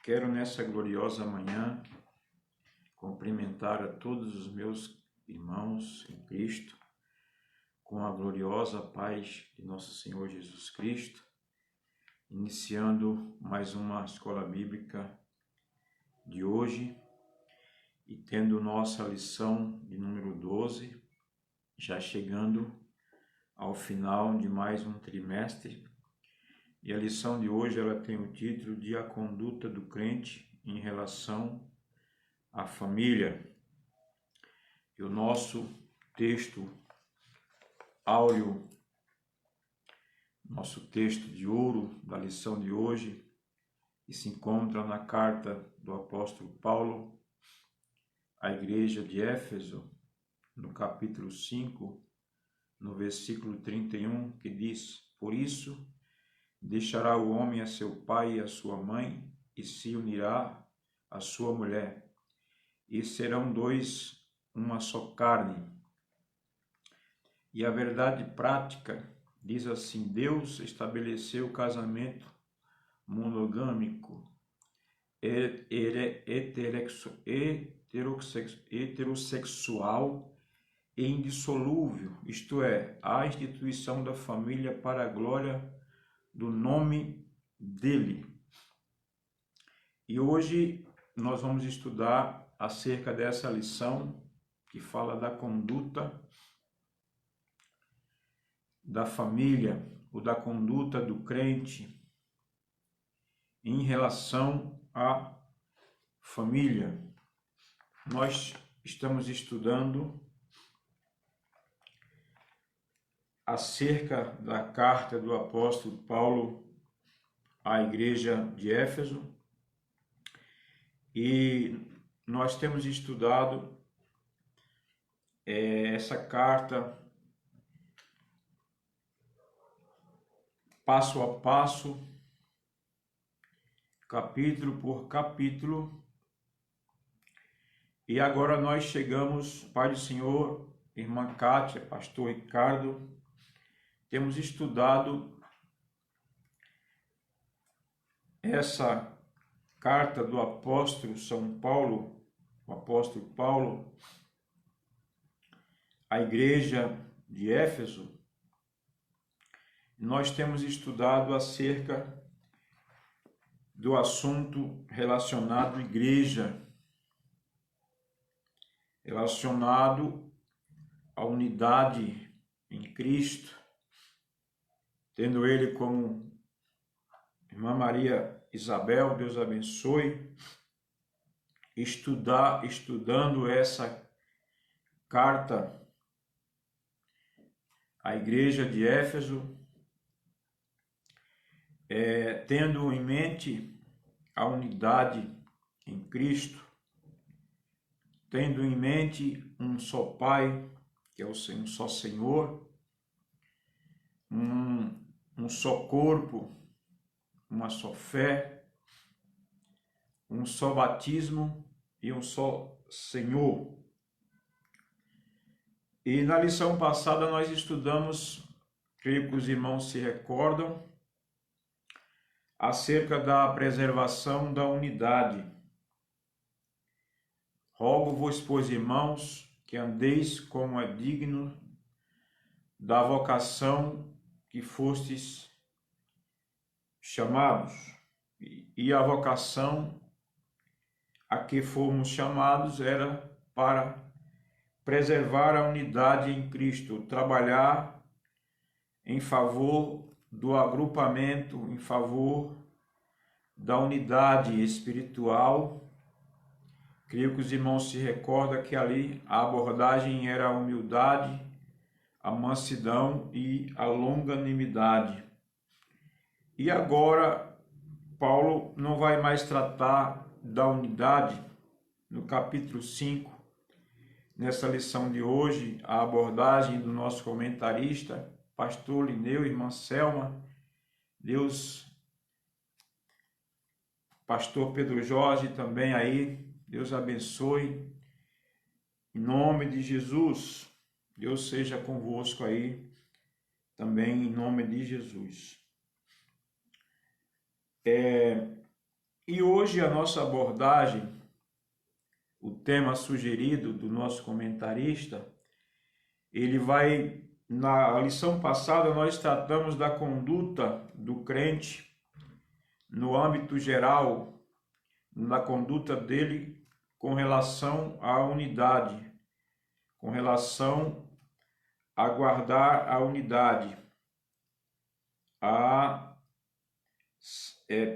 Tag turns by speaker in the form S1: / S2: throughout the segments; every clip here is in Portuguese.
S1: Quero nessa gloriosa manhã cumprimentar a todos os meus irmãos em Cristo com a gloriosa paz de nosso Senhor Jesus Cristo, iniciando mais uma escola bíblica de hoje e tendo nossa lição de número 12, já chegando ao final de mais um trimestre. E a lição de hoje ela tem o título de A Conduta do Crente em Relação à Família. E o nosso texto áureo, nosso texto de ouro da lição de hoje, que se encontra na carta do apóstolo Paulo à igreja de Éfeso, no capítulo 5, no versículo 31, que diz: Por isso, deixará o homem a seu pai e a sua mãe, e se unirá à sua mulher, e serão dois uma só carne. E a verdade prática diz assim: Deus estabeleceu o casamento monogâmico, heterossexual e indissolúvel, isto é, a instituição da família para a glória do nome dele. E hoje nós vamos estudar acerca dessa lição que fala da conduta da família, ou da conduta do crente em relação à família. Nós estamos estudando acerca da carta do apóstolo Paulo à igreja de Éfeso, e nós temos estudado essa carta passo a passo, capítulo por capítulo, e agora nós chegamos, Pai do Senhor, irmã Kátia, pastor Ricardo, temos estudado essa carta do apóstolo São Paulo, o apóstolo Paulo, à igreja de Éfeso. Nós temos estudado acerca do assunto relacionado à igreja, relacionado à unidade em Cristo, tendo ele como irmã Maria Isabel, Deus abençoe, estudando essa carta à igreja de Éfeso, tendo em mente a unidade em Cristo, tendo em mente um só Pai, que é um só Senhor, um só corpo, uma só fé, um só batismo e um só Senhor. E na lição passada nós estudamos, creio que os irmãos se recordam, acerca da preservação da unidade. Rogo-vos, pois, irmãos, que andeis como é digno da vocação que fostes chamados. E a vocação a que fomos chamados era para preservar a unidade em Cristo, trabalhar em favor do agrupamento, em favor da unidade espiritual. Creio que os irmãos se recordam que ali a abordagem era a humildade, a mansidão e a longanimidade. E agora, Paulo não vai mais tratar da unidade. No capítulo 5, nessa lição de hoje, a abordagem do nosso comentarista, pastor Lineu, irmã Selma, pastor Pedro Jorge também aí, Deus abençoe, em nome de Jesus, Deus seja convosco aí, também em nome de Jesus. E hoje a nossa abordagem, o tema sugerido do nosso comentarista, na lição passada nós tratamos da conduta do crente no âmbito geral, na conduta dele com relação à unidade, com relação a guardar a unidade, a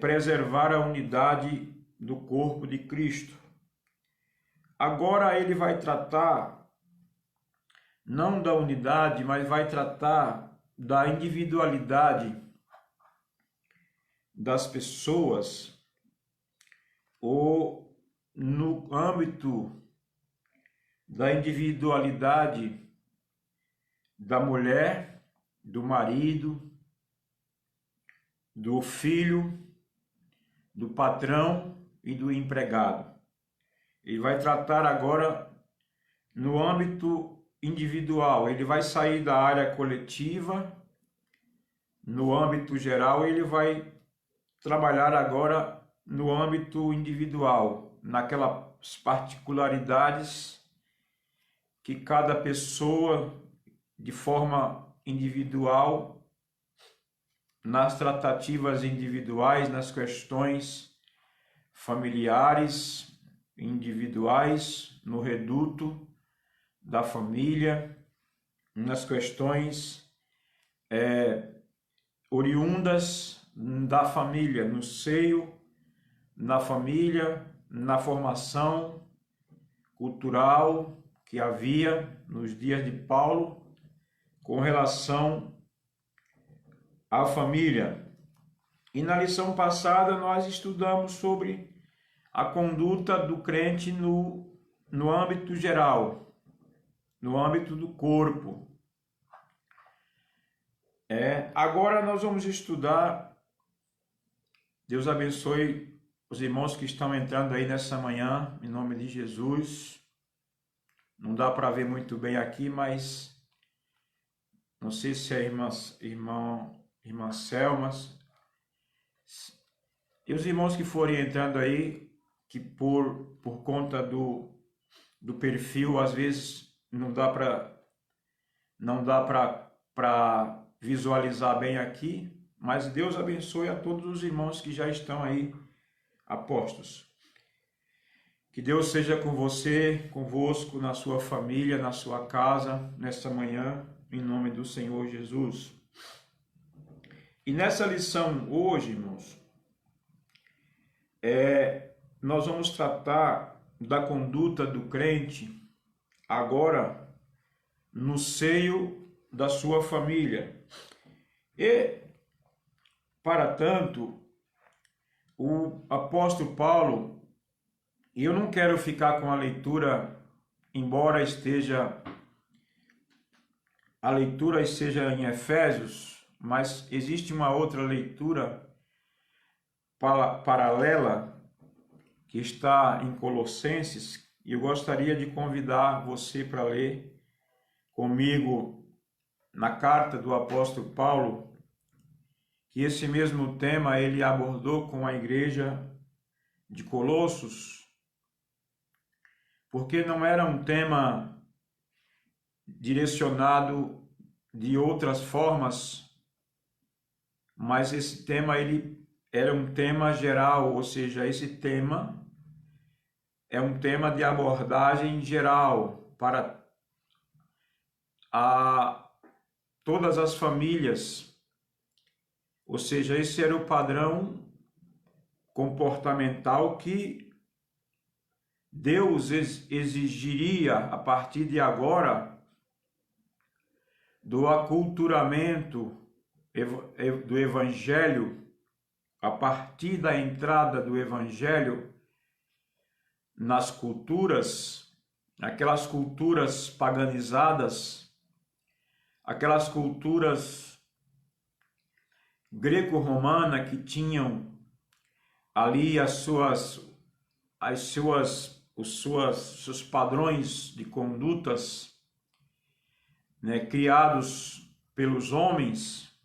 S1: preservar a unidade do corpo de Cristo. Agora ele vai tratar não da unidade, mas vai tratar da individualidade das pessoas, ou no âmbito da individualidade da mulher, do marido, do filho, do patrão e do empregado. Ele vai tratar agora no âmbito individual. Ele vai sair da área coletiva, no âmbito geral, ele vai trabalhar agora no âmbito individual, naquelas particularidades que cada pessoa, de forma individual, nas tratativas individuais, nas questões familiares, individuais, no reduto da família, nas questões oriundas da família, no seio, na família, na formação cultural que havia nos dias de Paulo com relação à família. E na lição passada nós estudamos sobre a conduta do crente no âmbito geral, no âmbito do corpo. Agora nós vamos estudar. Deus abençoe os irmãos que estão entrando aí nessa manhã, em nome de Jesus. Não dá para ver muito bem aqui, mas não sei se é irmã Selma. E os irmãos que forem entrando aí, que por conta do perfil, às vezes não dá para visualizar bem aqui, mas Deus abençoe a todos os irmãos que já estão aí apostos. Que Deus seja com você, convosco, na sua família, na sua casa, nesta manhã, em nome do Senhor Jesus. E nessa lição hoje, irmãos, nós vamos tratar da conduta do crente agora no seio da sua família. E, para tanto, o apóstolo Paulo, e eu não quero ficar com a leitura, embora a leitura esteja em Efésios, mas existe uma outra leitura paralela que está em Colossenses, e eu gostaria de convidar você para ler comigo na carta do apóstolo Paulo, que esse mesmo tema ele abordou com a igreja de Colossos, porque não era um tema direcionado de outras formas, mas esse tema ele era um tema geral, ou seja, esse tema é um tema de abordagem geral para todas as famílias. Ou seja, esse era o padrão comportamental que Deus exigiria a partir de agora do aculturamento do Evangelho, a partir da entrada do Evangelho nas culturas, aquelas culturas paganizadas, aquelas culturas greco-romana que tinham ali seus padrões de condutas, né, criados pelos homens.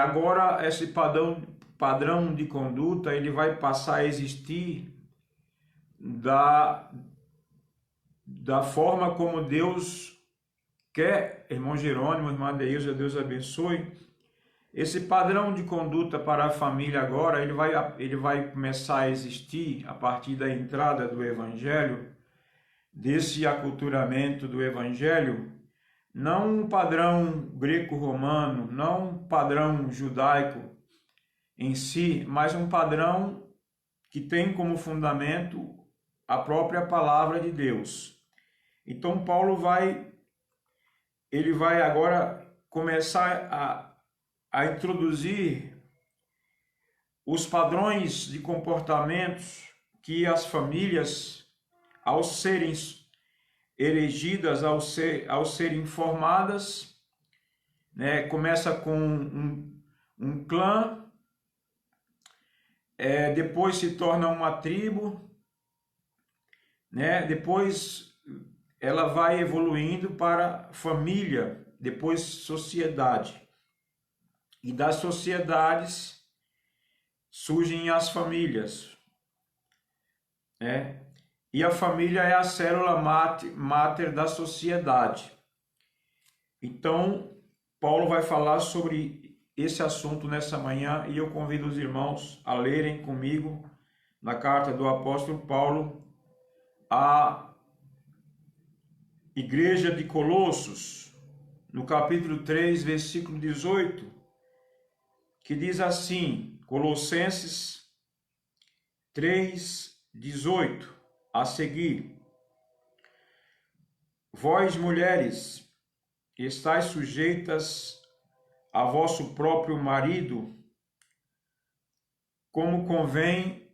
S1: Agora esse padrão de conduta ele vai passar a existir da forma como Deus quer. Irmão Jerônimo, irmã Deilza, Deus abençoe. Esse padrão de conduta para a família agora, ele vai começar a existir a partir da entrada do Evangelho, desse aculturamento do Evangelho, não um padrão greco-romano, não um padrão judaico em si, mas um padrão que tem como fundamento a própria palavra de Deus. Então Paulo vai agora começar a introduzir os padrões de comportamentos que as famílias, ao serem elegidas, ao serem formadas, né, começa com um clã, depois se torna uma tribo, né, depois ela vai evoluindo para família, depois sociedade. E das sociedades surgem as famílias, né? E a família é a célula máter da sociedade. Então, Paulo vai falar sobre esse assunto nessa manhã e eu convido os irmãos a lerem comigo na carta do apóstolo Paulo à igreja de Colossos, no capítulo 3, versículo 18, que diz assim, Colossenses 3, 18. A seguir, vós mulheres, estáis sujeitas a vosso próprio marido, como convém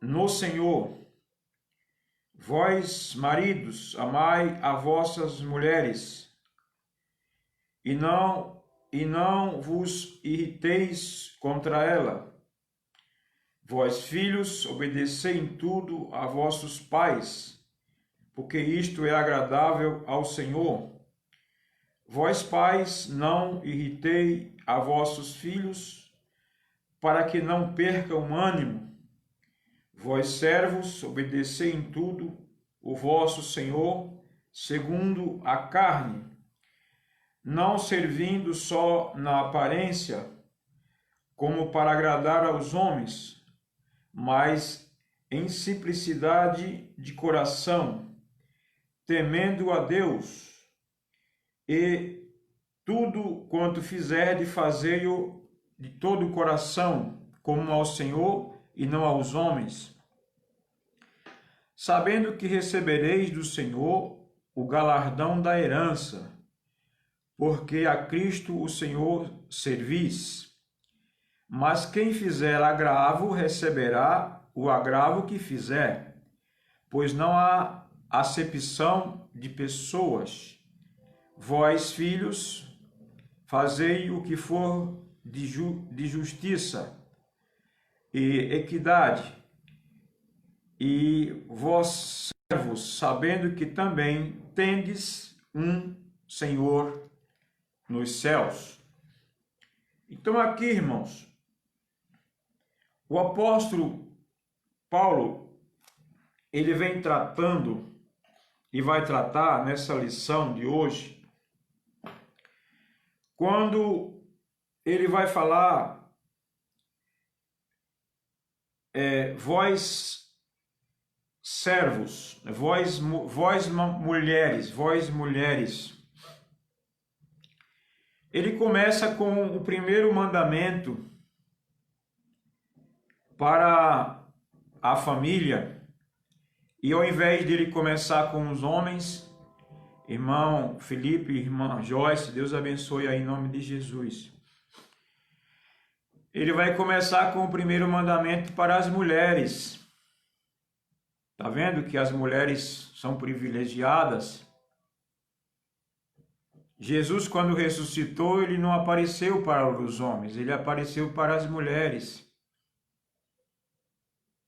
S1: no Senhor. Vós, maridos, amai a vossas mulheres, e não vos irriteis contra ela. Vós, filhos, obedecei em tudo a vossos pais, porque isto é agradável ao Senhor. Vós, pais, não irritei a vossos filhos, para que não percam ânimo. Vós, servos, obedecei em tudo o vosso Senhor, segundo a carne, não servindo só na aparência, como para agradar aos homens, mas em simplicidade de coração, temendo a Deus, e tudo quanto fizerdes, fazei-o de todo o coração, como ao Senhor e não aos homens, sabendo que recebereis do Senhor o galardão da herança, porque a Cristo o Senhor servis. Mas quem fizer agravo receberá o agravo que fizer, pois não há acepção de pessoas. Vós, filhos, fazei o que for de justiça e equidade, e vós, servos, sabendo que também tendes um Senhor nos céus. Então aqui, irmãos, o apóstolo Paulo, ele vem tratando e vai tratar nessa lição de hoje, quando ele vai falar, vós servos, vós mulheres. Ele começa com o primeiro mandamento para a família, e ao invés de ele começar com os homens, irmão Felipe, irmã Joyce, Deus abençoe aí em nome de Jesus. Ele vai começar com o primeiro mandamento para as mulheres. Tá vendo que as mulheres são privilegiadas? Jesus, quando ressuscitou, ele não apareceu para os homens, ele apareceu para as mulheres,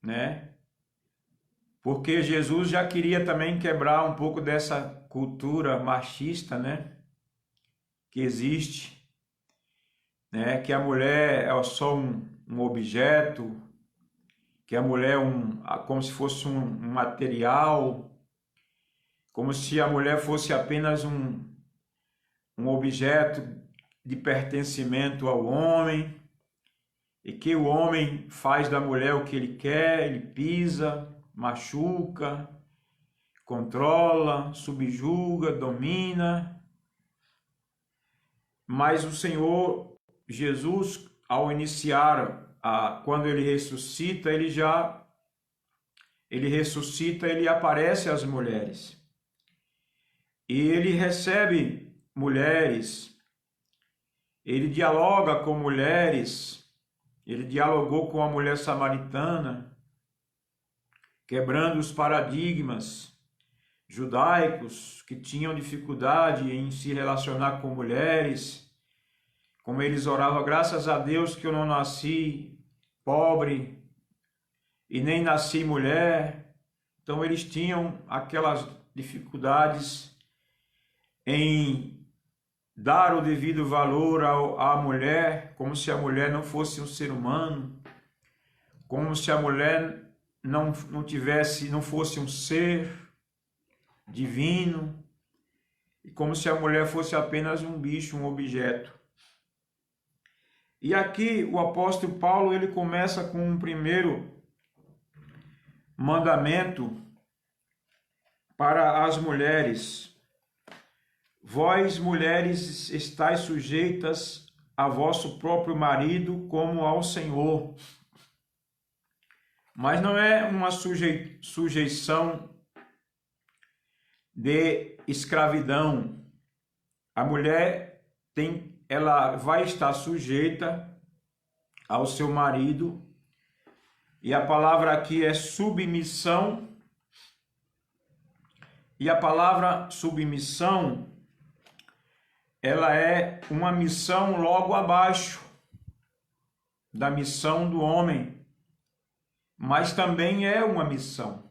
S1: né? Porque Jesus já queria também quebrar um pouco dessa cultura machista, né? Que existe, né? Que a mulher é só um um objeto, que a mulher como se fosse um material, como se a mulher fosse apenas um objeto de pertencimento ao homem, e que o homem faz da mulher o que ele quer, ele pisa, machuca, controla, subjuga, domina. Mas o Senhor Jesus, ao iniciar, quando ele ressuscita, ele aparece às mulheres. E ele recebe mulheres, ele dialoga com mulheres, ele dialogou com a mulher samaritana, quebrando os paradigmas judaicos que tinham dificuldade em se relacionar com mulheres, como eles oravam: graças a Deus que eu não nasci pobre e nem nasci mulher. Então eles tinham aquelas dificuldades em dar o devido valor à mulher, como se a mulher não fosse um ser humano, como se a mulher não fosse um ser divino, e como se a mulher fosse apenas um bicho, um objeto. E aqui o apóstolo Paulo, ele começa com um primeiro mandamento para as mulheres: vós, mulheres, estáis sujeitas a vosso próprio marido como ao Senhor. Mas não é uma sujeição de escravidão. A mulher ela vai estar sujeita ao seu marido, e a palavra aqui é submissão. E a palavra submissão, ela é uma missão logo abaixo da missão do homem, mas também é uma missão,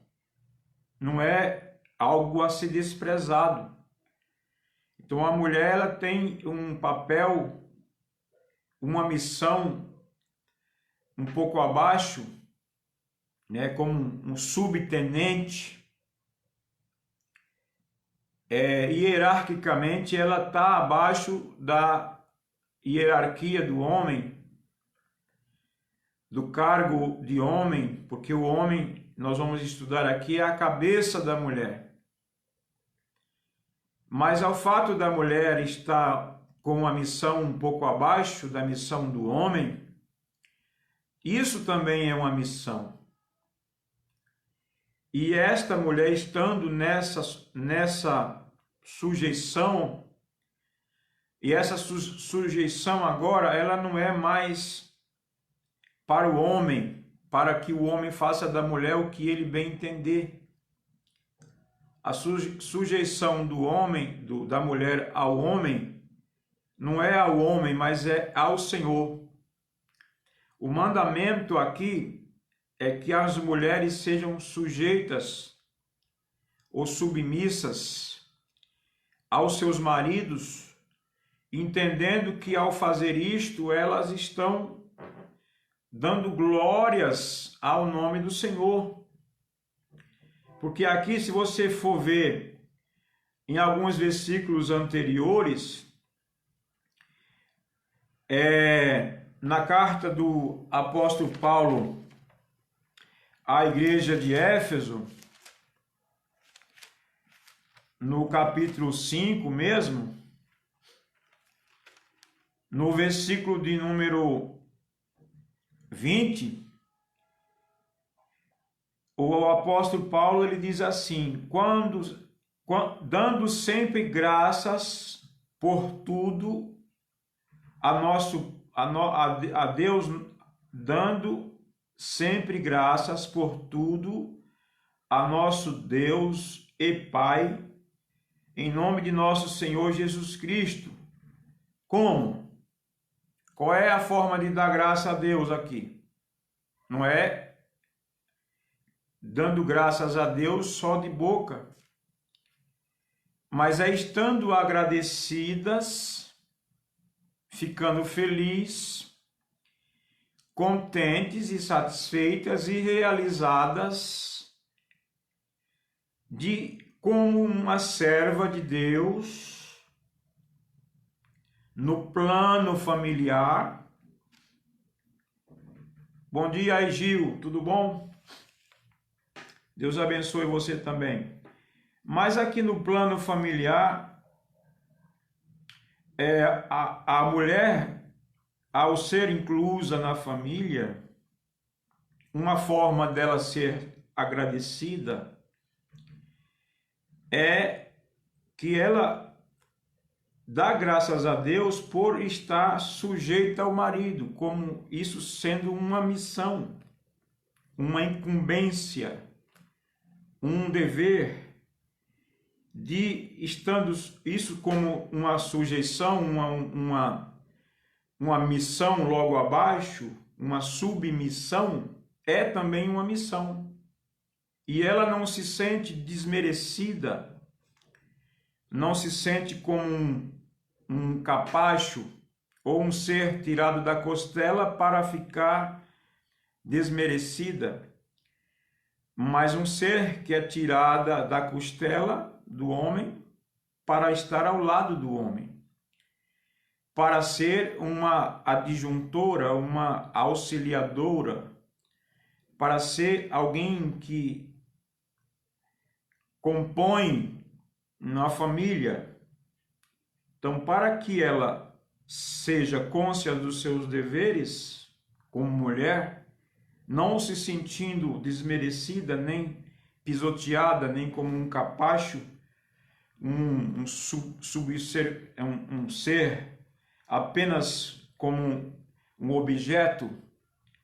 S1: não é algo a ser desprezado. Então a mulher, ela tem um papel, uma missão um pouco abaixo, né, como um subtenente. Hierarquicamente ela está abaixo da hierarquia do homem, do cargo de homem, porque o homem, nós vamos estudar aqui, é a cabeça da mulher. Mas ao fato da mulher estar com uma missão um pouco abaixo da missão do homem, isso também é uma missão. E esta mulher, estando nessa sujeição, e essa sujeição agora, ela não é mais para o homem, para que o homem faça da mulher o que ele bem entender. A sujeição do homem, da mulher ao homem, não é ao homem, mas é ao Senhor. O mandamento aqui é que as mulheres sejam sujeitas ou submissas aos seus maridos, entendendo que ao fazer isto, elas estão dando glórias ao nome do Senhor. Porque aqui, se você for ver em alguns versículos anteriores, na carta do apóstolo Paulo à igreja de Éfeso, no capítulo 5 mesmo, no versículo de número 20, o apóstolo Paulo, ele diz assim: dando sempre graças por tudo a Deus, dando sempre graças por tudo a nosso Deus e Pai, em nome de nosso Senhor Jesus Cristo. Como? Qual é a forma de dar graça a Deus aqui? Não é dando graças a Deus só de boca, mas é estando agradecidas, ficando feliz, contentes e satisfeitas e realizadas como uma serva de Deus no plano familiar. Bom dia aí, Gil, tudo bom? Deus abençoe você também. Mas aqui no plano familiar, a mulher, ao ser inclusa na família, uma forma dela ser agradecida é que ela dá graças a Deus por estar sujeita ao marido, como isso sendo uma missão, uma incumbência, um dever, estando isso como uma sujeição, uma missão logo abaixo, uma submissão, é também uma missão. E ela não se sente desmerecida, não se sente como um capacho ou um ser tirado da costela para ficar desmerecida, mas um ser que é tirada da costela do homem para estar ao lado do homem, para ser uma adjuntora, uma auxiliadora, para ser alguém que compõe na família. Então, para que ela seja cônscia dos seus deveres como mulher, não se sentindo desmerecida, nem pisoteada, nem como um capacho, um ser apenas como um objeto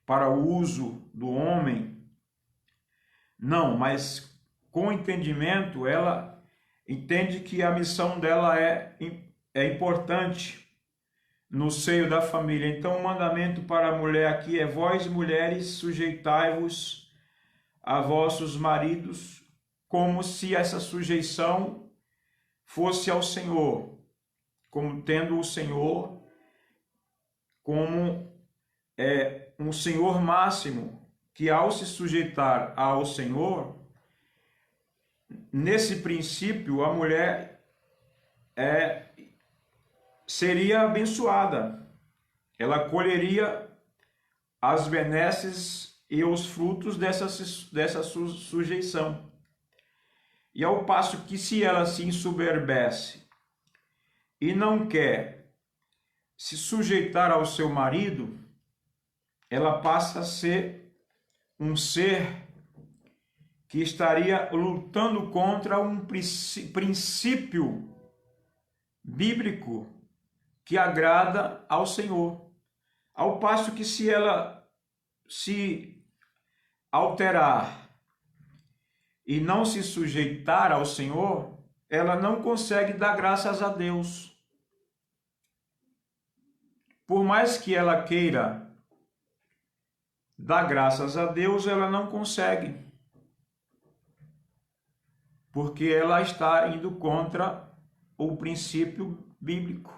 S1: para o uso do homem. Não, mas com entendimento, ela entende que a missão dela é importante no seio da família. Então, o mandamento para a mulher aqui é: vós, mulheres, sujeitai-vos a vossos maridos, como se essa sujeição fosse ao Senhor, como tendo o Senhor como um Senhor máximo, que ao se sujeitar ao Senhor, nesse princípio, a mulher seria abençoada. Ela colheria as benesses e os frutos dessa sujeição. E ao passo que, se ela se ensoberbece e não quer se sujeitar ao seu marido, ela passa a ser um ser que estaria lutando contra um princípio bíblico que agrada ao Senhor. Ao passo que, se ela se alterar e não se sujeitar ao Senhor, ela não consegue dar graças a Deus. Por mais que ela queira dar graças a Deus, ela não consegue, porque ela está indo contra o princípio bíblico.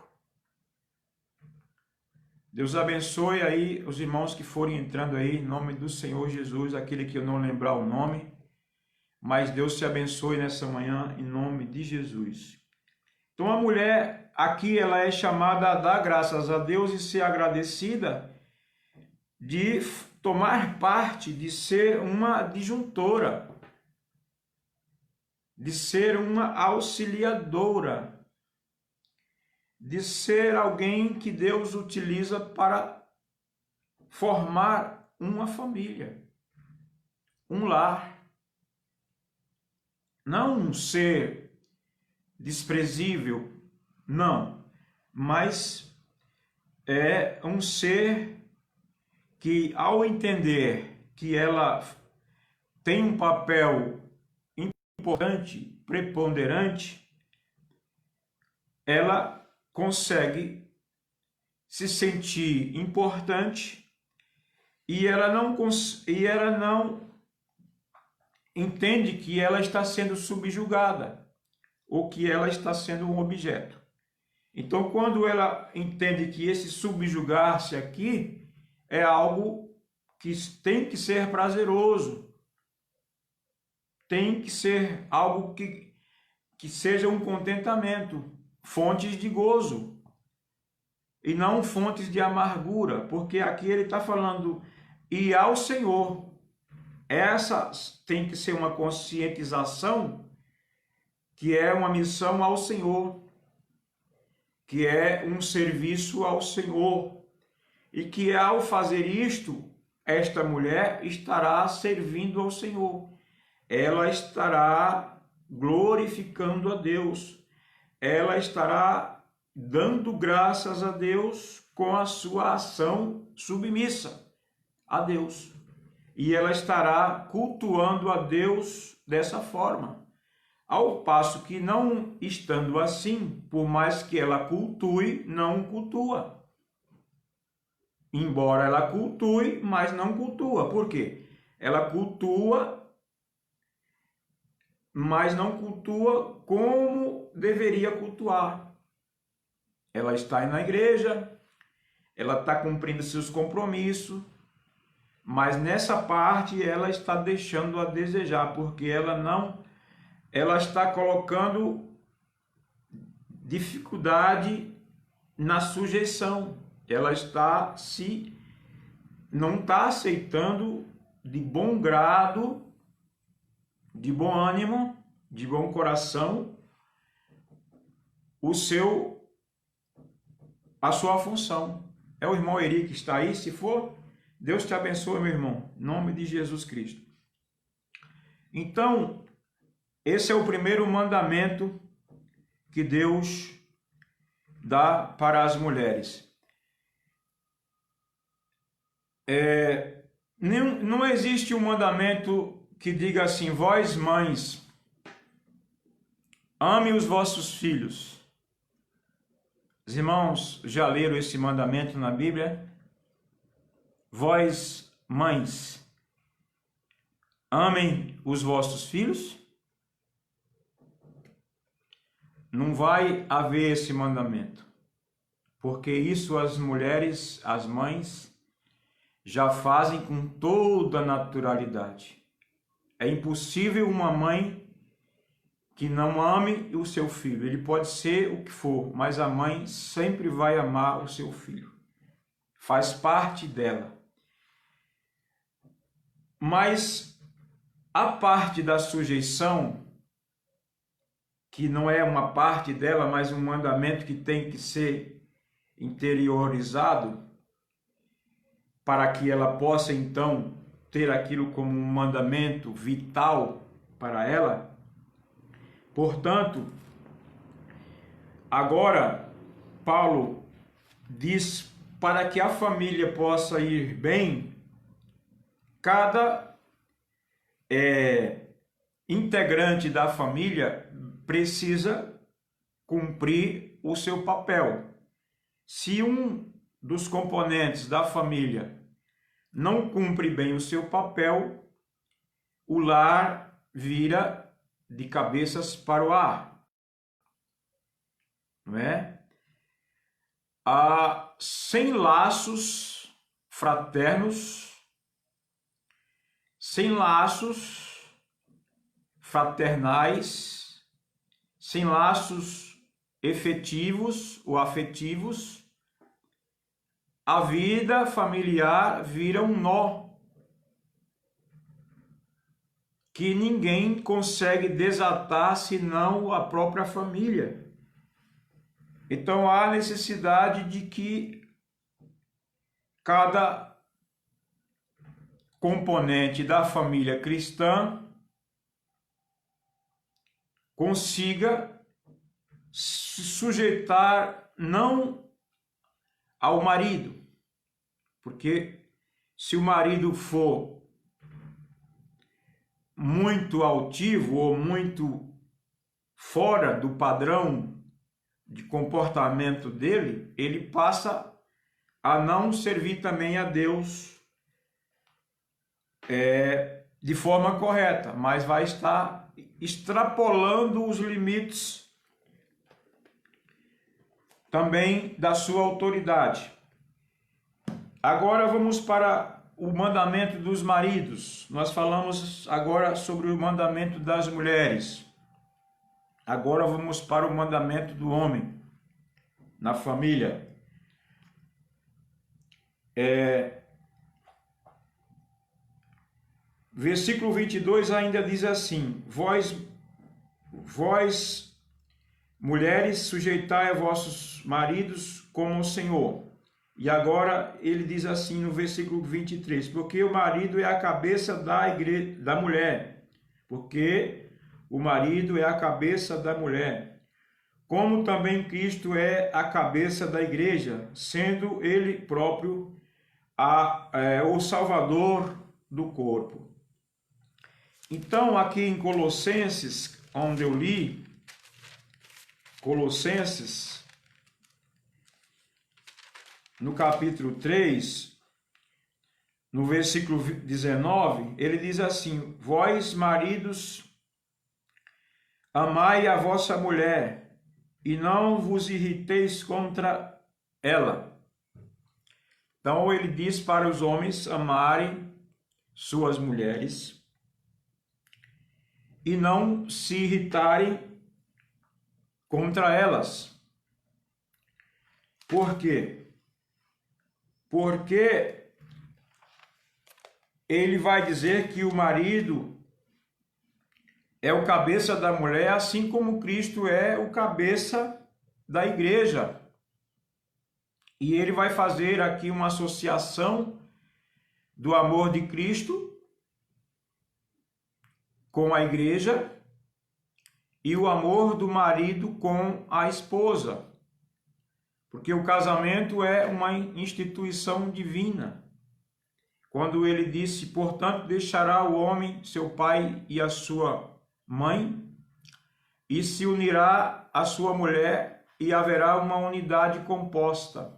S1: Deus abençoe aí os irmãos que forem entrando aí, em nome do Senhor Jesus, aquele que eu não lembrar o nome, mas Deus te abençoe nessa manhã, em nome de Jesus. Então, a mulher aqui, ela é chamada a dar graças a Deus e ser agradecida, de tomar parte, de ser uma adjuntora, de ser uma auxiliadora, de ser alguém que Deus utiliza para formar uma família, um lar. Não um ser desprezível, não, mas é um ser que, ao entender que ela tem um papel importante, preponderante, ela consegue se sentir importante e ela não entende que ela está sendo subjugada ou que ela está sendo um objeto. Então, quando ela entende que esse subjugar-se aqui é algo que tem que ser prazeroso, tem que ser algo que seja um contentamento, fontes de gozo, e não fontes de amargura, porque aqui ele está falando, e ao Senhor. Essa tem que ser uma conscientização que é uma missão ao Senhor, que é um serviço ao Senhor, e que ao fazer isto, esta mulher estará servindo ao Senhor, ela estará glorificando a Deus, ela estará dando graças a Deus com a sua ação submissa a Deus. E ela estará cultuando a Deus dessa forma. Ao passo que, não estando assim, por mais que ela cultue, não cultua. Embora ela cultue, mas não cultua. Por quê? Ela cultua, mas não cultua como deveria cultuar. Ela está na igreja, ela está cumprindo seus compromissos, mas nessa parte ela está deixando a desejar, porque ela está colocando dificuldade na sujeição. Ela não está aceitando de bom grado, de bom ânimo, de bom coração, a sua função. É o irmão Eri que está aí? Se for, Deus te abençoe, meu irmão, em nome de Jesus Cristo. Então, esse é o primeiro mandamento que Deus dá para as mulheres. Não existe um mandamento que diga assim: vós, mães, ame os vossos filhos. Os irmãos já leram esse mandamento na Bíblia? Vós, mães, amem os vossos filhos? Não vai haver esse mandamento, porque isso as mulheres, as mães, já fazem com toda naturalidade. É impossível uma mãe que não ame o seu filho. Ele pode ser o que for, mas a mãe sempre vai amar o seu filho. Faz parte dela. Mas a parte da sujeição, que não é uma parte dela, mas um mandamento que tem que ser interiorizado, para que ela possa então ter aquilo como um mandamento vital para ela. Portanto, agora Paulo diz, para que a família possa ir bem, cada integrante da família precisa cumprir o seu papel. Se um dos componentes da família não cumpre bem o seu papel, o lar vira de cabeças para o ar, não é? Sem laços fraternos, sem laços fraternais, sem laços efetivos ou afetivos, a vida familiar vira um nó que ninguém consegue desatar senão a própria família. Então há necessidade de que cada componente da família cristã consiga se sujeitar não ao marido, porque se o marido for muito altivo ou muito fora do padrão de comportamento dele, ele passa a não servir também a Deus de forma correta, mas vai estar extrapolando os limites também da sua autoridade. Agora vamos para o mandamento dos maridos. Nós falamos agora sobre o mandamento das mulheres. Agora vamos para o mandamento do homem na família. Versículo 22 ainda diz assim: Vós, mulheres, sujeitai a vossos maridos como o Senhor. E agora ele diz assim no versículo 23, porque o marido é a cabeça da mulher, porque o marido é a cabeça da mulher, como também Cristo é a cabeça da igreja, sendo ele próprio o Salvador do corpo. Então, aqui em Colossenses, onde eu li, Colossenses, no capítulo 3, no versículo 19, ele diz assim: Vós, maridos, amai a vossa mulher, e não vos irriteis contra ela. Então, ele diz para os homens amarem suas mulheres e não se irritarem contra elas. Por quê? Porque ele vai dizer que o marido é o cabeça da mulher, assim como Cristo é o cabeça da igreja. E ele vai fazer aqui uma associação do amor de Cristo com a igreja e o amor do marido com a esposa. Porque o casamento é uma instituição divina. Quando ele disse, portanto, deixará o homem seu pai e a sua mãe, e se unirá à sua mulher, e haverá uma unidade composta.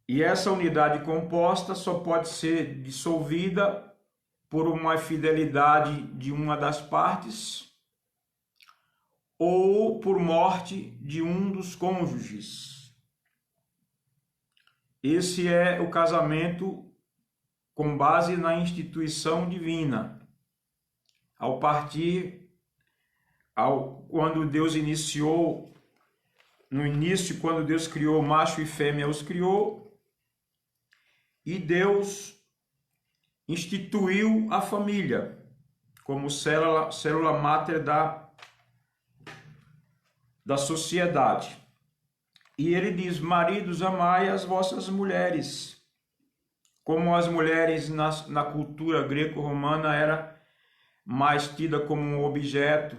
S1: E essa unidade composta só pode ser dissolvida por uma infidelidade de uma das partes, ou por morte de um dos cônjuges. Esse é o casamento com base na instituição divina. Quando Deus iniciou, no início, quando Deus criou macho e fêmea, os criou, e Deus instituiu a família como célula máter da sociedade. E ele diz, maridos, amai as vossas mulheres. Como as mulheres na cultura greco-romana era mais tida como um objeto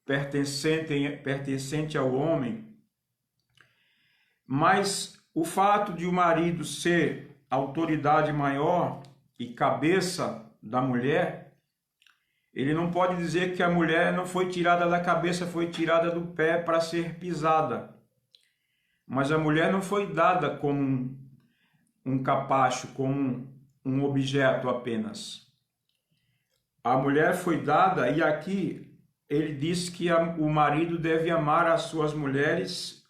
S1: pertencente ao homem. Mas o fato de o marido ser autoridade maior e cabeça da mulher, ele não pode dizer que a mulher não foi tirada da cabeça, foi tirada do pé para ser pisada. Mas a mulher não foi dada como um capacho, como um objeto apenas. A mulher foi dada, e aqui ele diz que o marido deve amar as suas mulheres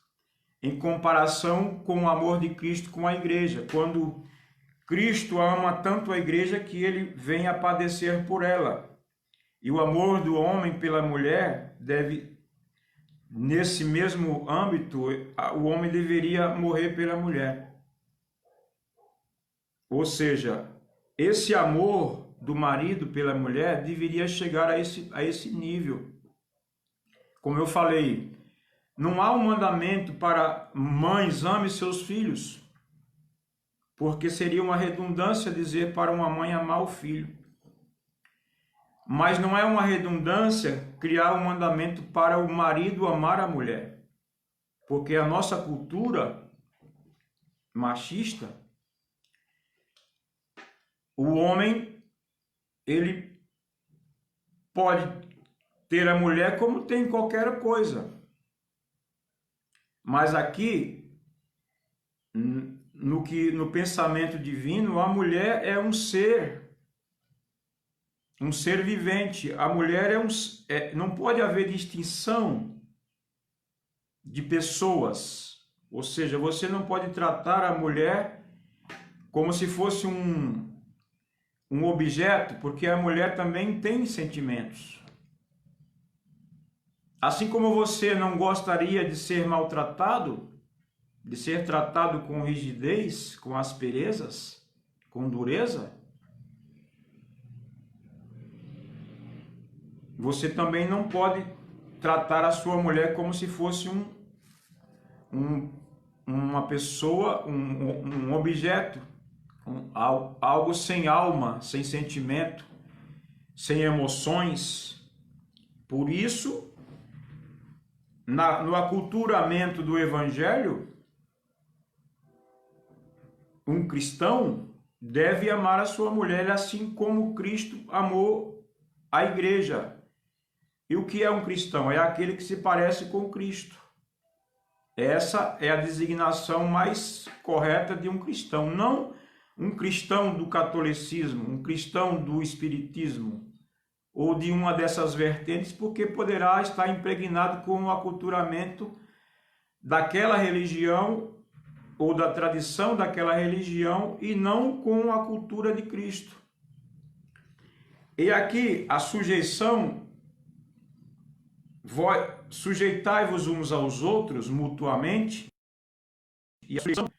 S1: em comparação com o amor de Cristo com a igreja. Quando Cristo ama tanto a igreja que ele vem a padecer por ela. E o amor do homem pela mulher deve, nesse mesmo âmbito, o homem deveria morrer pela mulher. Ou seja, esse amor do marido pela mulher deveria chegar a esse nível. Como eu falei, não há um mandamento para mães amem seus filhos, porque seria uma redundância dizer para uma mãe amar o filho. Mas não é uma redundância criar um mandamento para o marido amar a mulher. Porque a nossa cultura machista, o homem, ele pode ter a mulher como tem qualquer coisa. Mas aqui, no pensamento divino, a mulher é um ser vivente. A mulher não pode haver distinção de pessoas. Ou seja, você não pode tratar a mulher como se fosse um objeto, porque a mulher também tem sentimentos. Assim como você não gostaria de ser maltratado, de ser tratado com rigidez, com asperezas, com dureza, você também não pode tratar a sua mulher como se fosse uma pessoa, um objeto, algo sem alma, sem sentimento, sem emoções. Por isso, no aculturamento do Evangelho, um cristão deve amar a sua mulher assim como Cristo amou a igreja. E o que é um cristão? É aquele que se parece com Cristo. Essa é a designação mais correta de um cristão, não um cristão do catolicismo, um cristão do espiritismo, ou de uma dessas vertentes, porque poderá estar impregnado com o aculturamento daquela religião ou da tradição daquela religião e não com a cultura de Cristo. E aqui a sujeição, sujeitai-vos uns aos outros mutuamente, e a sujeição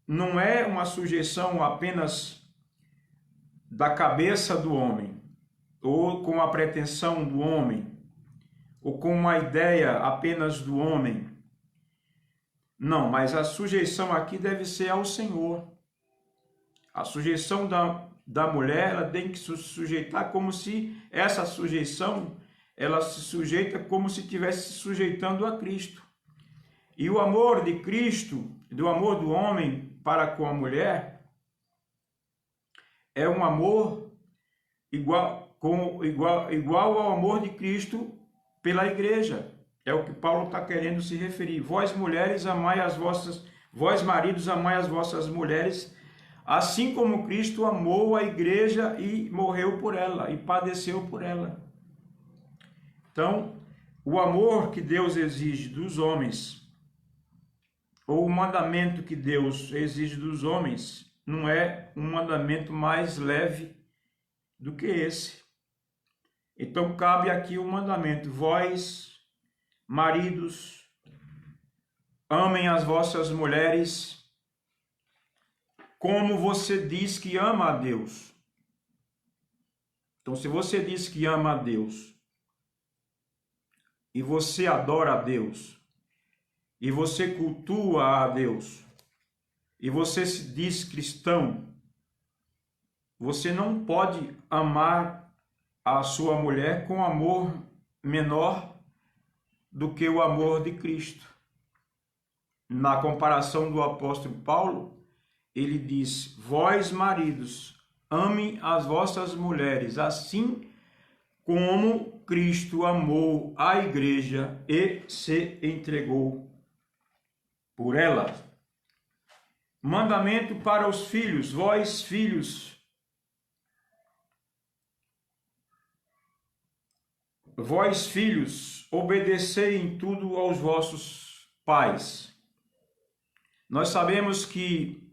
S1: não é uma sujeição apenas da cabeça do homem, ou com a pretensão do homem, ou com uma ideia apenas do homem. Não, mas a sujeição aqui deve ser ao Senhor. A sujeição da mulher, ela tem que se sujeitar como se essa sujeição, ela se sujeita como se estivesse se sujeitando a Cristo. E o amor de Cristo, do amor do homem para com a mulher, é um amor igual ao amor de Cristo pela igreja. É o que Paulo está querendo se referir. Vós mulheres, amai as vossas, vós maridos, amai as vossas mulheres, assim como Cristo amou a igreja e morreu por ela, e padeceu por ela. Então, o amor que Deus exige dos homens, ou o mandamento que Deus exige dos homens, não é um mandamento mais leve do que esse. Então, cabe aqui o mandamento: vós, maridos, amem as vossas mulheres como você diz que ama a Deus. Então, se você diz que ama a Deus, e você adora a Deus, e você cultua a Deus, e você se diz cristão, você não pode amar a sua mulher com amor menor do que o amor de Cristo. Na comparação do apóstolo Paulo, ele diz: vós maridos, amem as vossas mulheres, assim como Cristo amou a igreja e se entregou por ela. Mandamento para os filhos: vós filhos, obedecei em tudo aos vossos pais. Nós sabemos que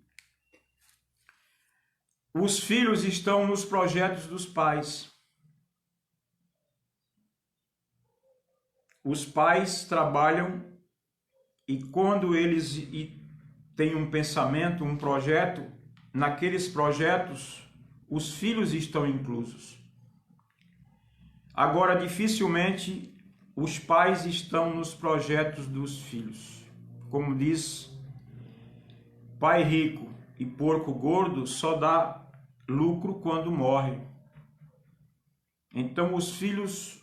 S1: os filhos estão nos projetos dos pais. Os pais trabalham e quando eles têm um pensamento, um projeto, naqueles projetos os filhos estão inclusos. Agora, dificilmente os pais estão nos projetos dos filhos. Como diz, pai rico e porco gordo só dá lucro quando morre. Então os filhos,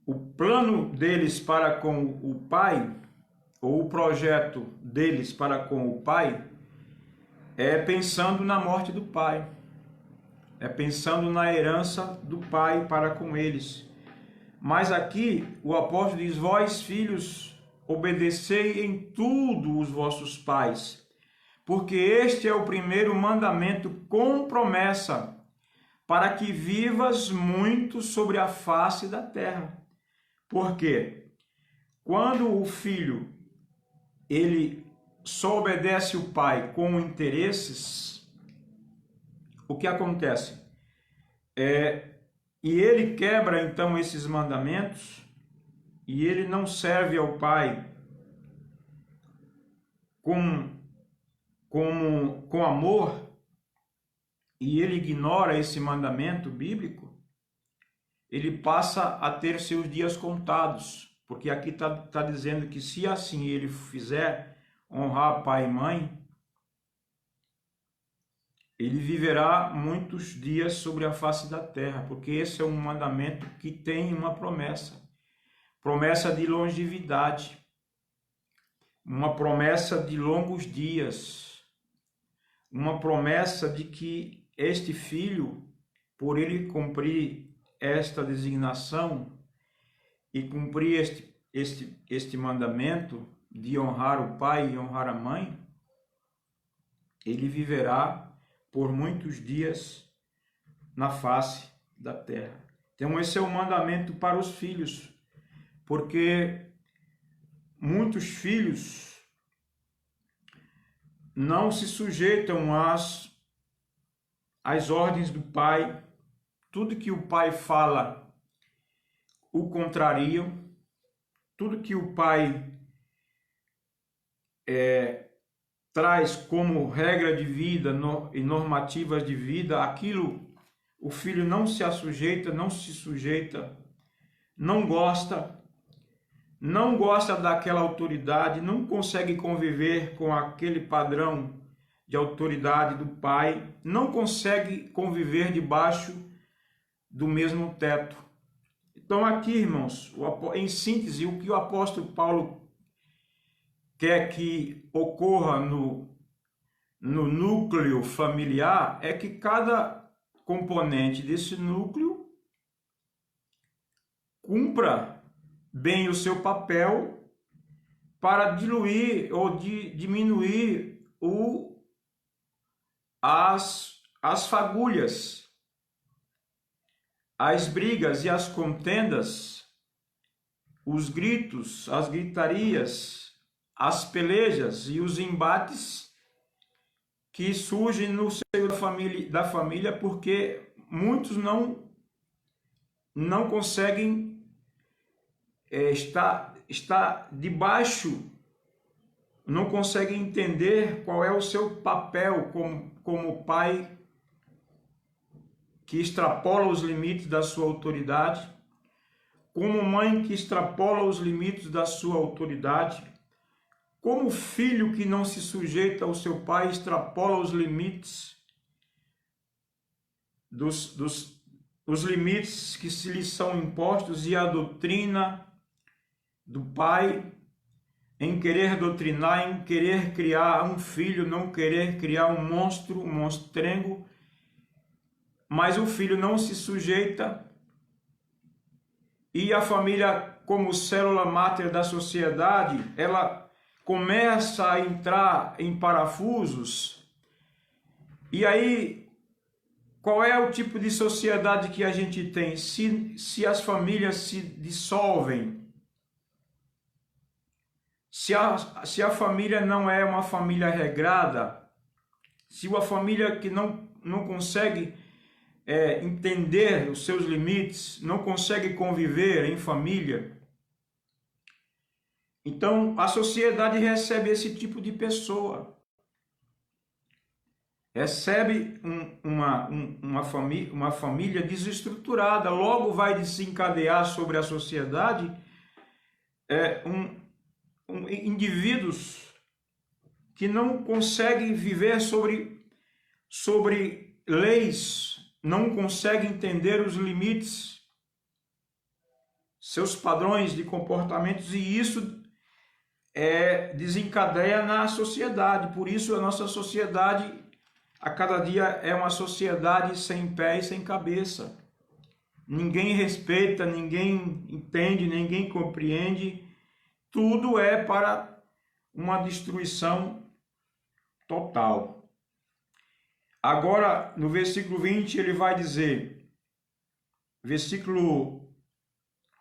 S1: o plano deles para com o pai, ou o projeto deles para com o pai, é pensando na morte do pai, é pensando na herança do pai para com eles. Mas aqui o apóstolo diz: vós filhos, obedecei em tudo os vossos pais, porque este é o primeiro mandamento com promessa, para que vivas muito sobre a face da terra. Por quê? Quando o filho ele só obedece o pai com interesses, o que acontece? E ele quebra então esses mandamentos, e ele não serve ao pai com amor, e ele ignora esse mandamento bíblico, ele passa a ter seus dias contados, porque aqui está dizendo que se assim ele fizer, honrar pai e mãe, ele viverá muitos dias sobre a face da terra, porque esse é um mandamento que tem uma promessa de longevidade, uma promessa de longos dias, uma promessa de que este filho, por ele cumprir esta designação e cumprir este mandamento de honrar o pai e honrar a mãe, ele viverá por muitos dias na face da terra. Então esse é o mandamento para os filhos, porque muitos filhos não se sujeitam às ordens do pai. Tudo que o pai fala o contrariam, tudo que o pai traz como regra de vida e normativas de vida, aquilo o filho não se sujeita, não gosta daquela autoridade, não consegue conviver com aquele padrão de autoridade do pai, não consegue conviver debaixo do mesmo teto. Então aqui, irmãos, em síntese, o que o apóstolo Paulo quer que ocorra no núcleo familiar é que cada componente desse núcleo cumpra bem o seu papel para diluir ou diminuir as fagulhas, as brigas e as contendas, os gritos, as gritarias, as pelejas e os embates que surgem no seio da família, porque muitos não conseguem estar debaixo, não conseguem entender qual é o seu papel como pai que extrapola os limites da sua autoridade, como mãe que extrapola os limites da sua autoridade, como filho que não se sujeita ao seu pai, extrapola os limites os limites que se lhe são impostos, e a doutrina do pai em querer doutrinar, em querer criar um filho, não querer criar um monstro, um monstrengo, mas o filho não se sujeita, e a família, como célula máter da sociedade, ela começa a entrar em parafusos. E aí, qual é o tipo de sociedade que a gente tem? Se as famílias se dissolvem, se a família não é uma família regrada, se uma família que não consegue entender os seus limites, não consegue conviver em família, então a sociedade recebe esse tipo de pessoa, recebe uma família desestruturada, logo vai desencadear sobre a sociedade indivíduos que não conseguem viver sobre leis, não conseguem entender os limites, seus padrões de comportamentos, e isso desencadeia na sociedade. Por isso a nossa sociedade a cada dia é uma sociedade sem pé e sem cabeça. Ninguém respeita, ninguém entende, ninguém compreende. Tudo é para uma destruição total. Agora, no versículo 20, ele vai dizer, versículo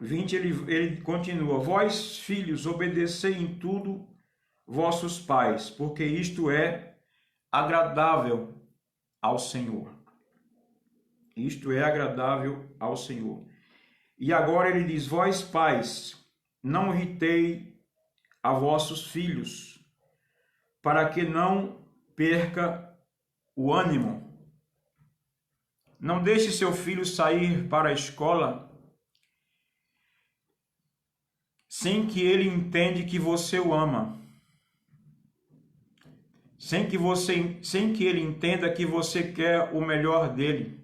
S1: 20, ele continua: vós, filhos, obedecei em tudo vossos pais, porque isto é agradável ao Senhor. Isto é agradável ao Senhor. E agora ele diz: vós, pais, não irritei a vossos filhos, para que não perca o ânimo. Não deixe seu filho sair para a escola sem que ele entenda que você o ama. Sem que ele entenda que você quer o melhor dele.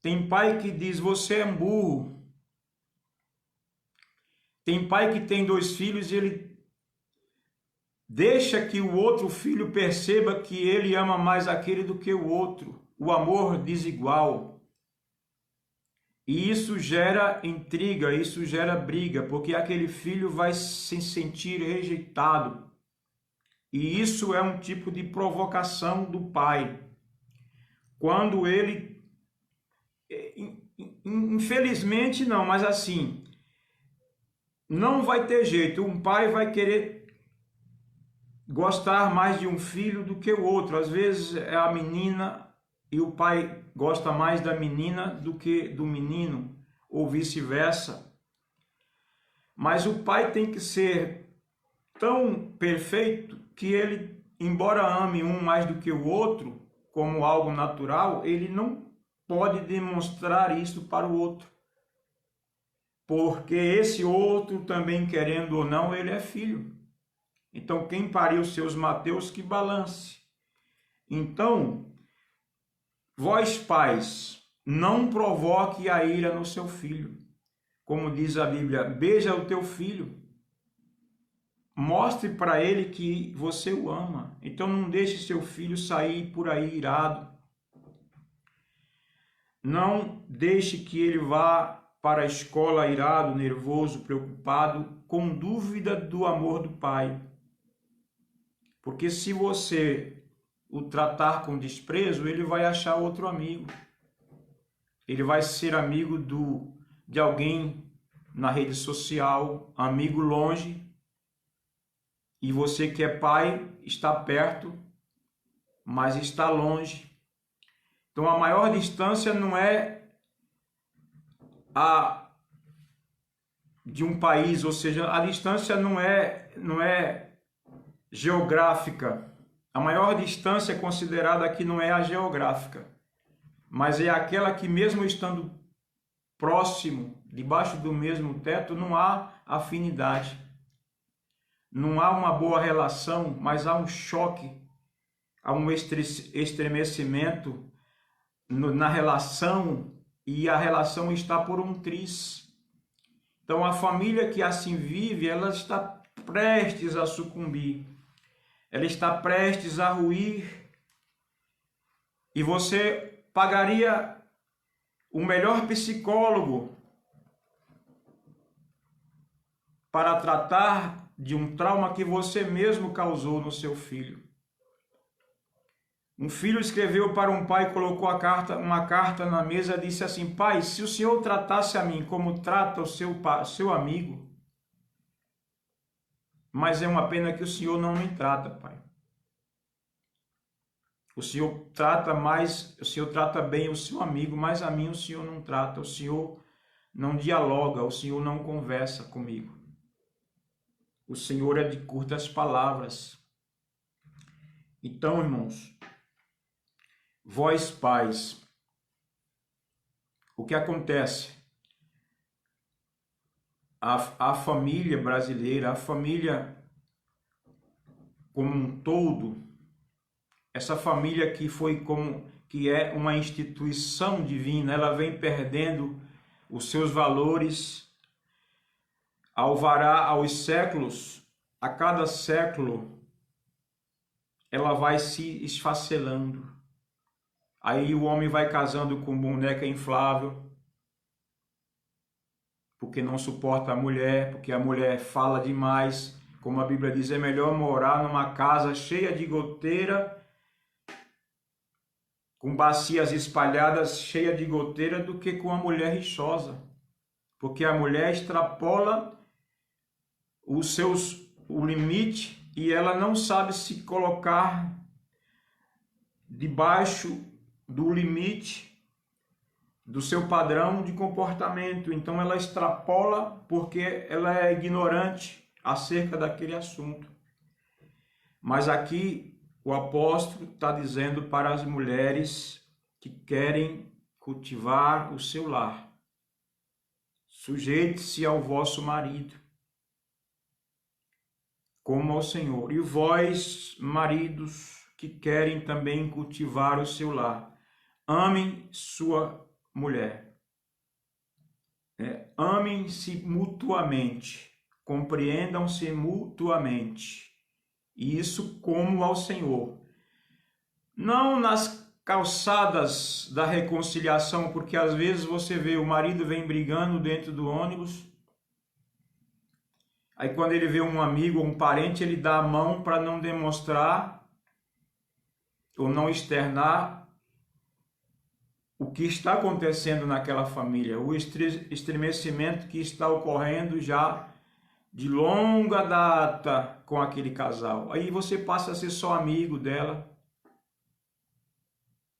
S1: Tem pai que diz: você é um burro. Tem pai que tem 2 filhos e ele deixa que o outro filho perceba que ele ama mais aquele do que o outro. O amor desigual. E isso gera intriga, isso gera briga, porque aquele filho vai se sentir rejeitado. E isso é um tipo de provocação do pai. Quando ele, infelizmente não, mas assim, não vai ter jeito. Um pai vai querer gostar mais de um filho do que o outro. Às vezes é a menina e o pai gosta mais da menina do que do menino, ou vice-versa. Mas o pai tem que ser tão perfeito que ele, embora ame um mais do que o outro, como algo natural, ele não pode demonstrar isso para o outro. Porque esse outro também, querendo ou não, ele é filho. Então, quem pariu seus Mateus, que balance. Então, vós, pais, não provoque a ira no seu filho. Como diz a Bíblia, beija o teu filho. Mostre para ele que você o ama. Então não deixe seu filho sair por aí irado. Não deixe que ele vá para a escola irado, nervoso, preocupado, com dúvida do amor do pai. Porque se você o tratar com desprezo, ele vai achar outro amigo. Ele vai ser amigo de alguém na rede social, amigo longe. E você que é pai está perto, mas está longe. Então a maior distância não é a de um país, ou seja, a distância não é geográfica. A maior distância considerada aqui não é a geográfica, mas é aquela que mesmo estando próximo, debaixo do mesmo teto, não há afinidade. Não há uma boa relação, mas há um choque, há um estremecimento na relação, e a relação está por um triz. Então a família que assim vive, ela está prestes a sucumbir, ela está prestes a ruir, e você pagaria o melhor psicólogo para tratar de um trauma que você mesmo causou no seu filho. Um filho escreveu para um pai, colocou uma carta na mesa, disse assim: pai, se o senhor tratasse a mim como trata o seu amigo, mas é uma pena que o senhor não me trata, pai. O senhor trata bem o seu amigo, mas a mim o senhor não trata, o senhor não dialoga, o senhor não conversa comigo. O Senhor é de curtas palavras. Então, irmãos, vós pais, o que acontece? A família brasileira, a família como um todo, essa família que é uma instituição divina, ela vem perdendo os seus valores aos séculos. A cada século ela vai se esfacelando. Aí o homem vai casando com boneca inflável, porque não suporta a mulher, porque a mulher fala demais. Como a Bíblia diz, é melhor morar numa casa cheia de goteira, com bacias espalhadas, cheia de goteira, do que com uma mulher rixosa. porque a mulher extrapola o limite e ela não sabe se colocar debaixo do limite do seu padrão de comportamento. Então ela extrapola porque ela é ignorante acerca daquele assunto. Mas aqui o apóstolo está dizendo para as mulheres que querem cultivar o seu lar: sujeite-se ao vosso marido, como ao Senhor. E vós, maridos, que querem também cultivar o seu lar, amem sua mulher. Amem-se mutuamente, compreendam-se mutuamente, e isso como ao Senhor. Não nas calçadas da reconciliação, porque às vezes você vê o marido vem brigando dentro do ônibus, aí quando ele vê um amigo ou um parente, ele dá a mão para não demonstrar ou não externar o que está acontecendo naquela família, o estremecimento que está ocorrendo já de longa data com aquele casal. Aí você passa a ser só amigo dela,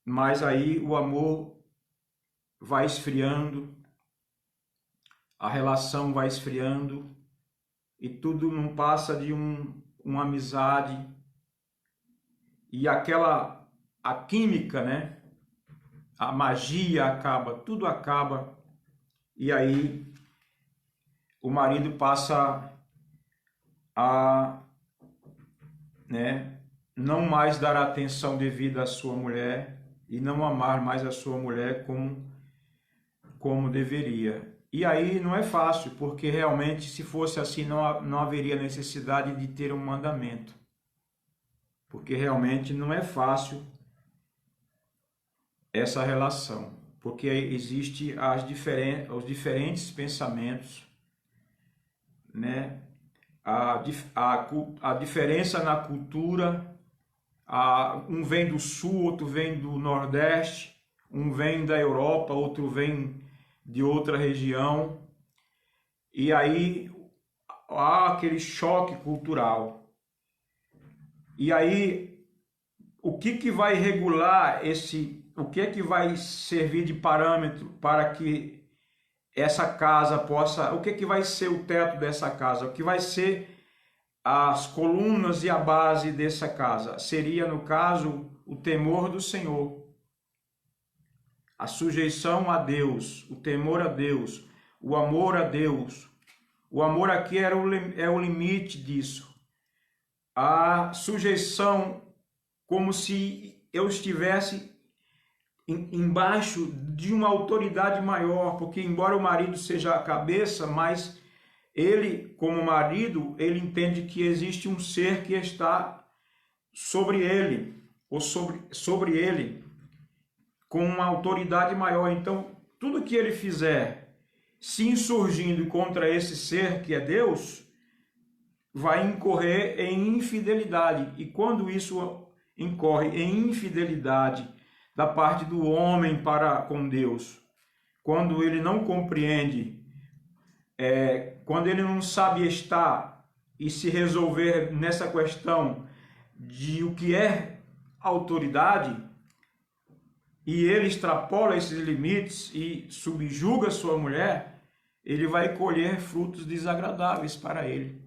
S1: mas aí o amor vai esfriando, a relação vai esfriando, e tudo não passa de uma amizade, e a química, né? A magia acaba, tudo acaba, e aí o marido passa a, não mais dar atenção devida à sua mulher e não amar mais a sua mulher como deveria. E aí não é fácil, porque realmente se fosse assim não haveria necessidade de ter um mandamento, porque realmente não é fácil essa relação, porque existe os diferentes pensamentos, né? A diferença na cultura, um vem do sul, outro vem do nordeste, um vem da Europa, outro vem de outra região, e aí há aquele choque cultural. E aí, o que vai regular o que é que vai servir de parâmetro para que essa casa possa, o que é que vai ser o teto dessa casa, o que vai ser as colunas e a base dessa casa? Seria, no caso, o temor do Senhor, a sujeição a Deus, o temor a Deus, o amor a Deus. O amor aqui é o limite disso. A sujeição, como se eu estivesse embaixo de uma autoridade maior, porque embora o marido seja a cabeça, mas ele, como marido, ele entende que existe um ser que está sobre ele, ou sobre ele, com uma autoridade maior. Então, tudo que ele fizer se insurgindo contra esse ser que é Deus, vai incorrer em infidelidade. E quando isso incorre em infidelidade da parte do homem para com Deus, quando ele não compreende, quando ele não sabe estar e se resolver nessa questão de o que é autoridade, e ele extrapola esses limites e subjuga sua mulher, ele vai colher frutos desagradáveis para ele.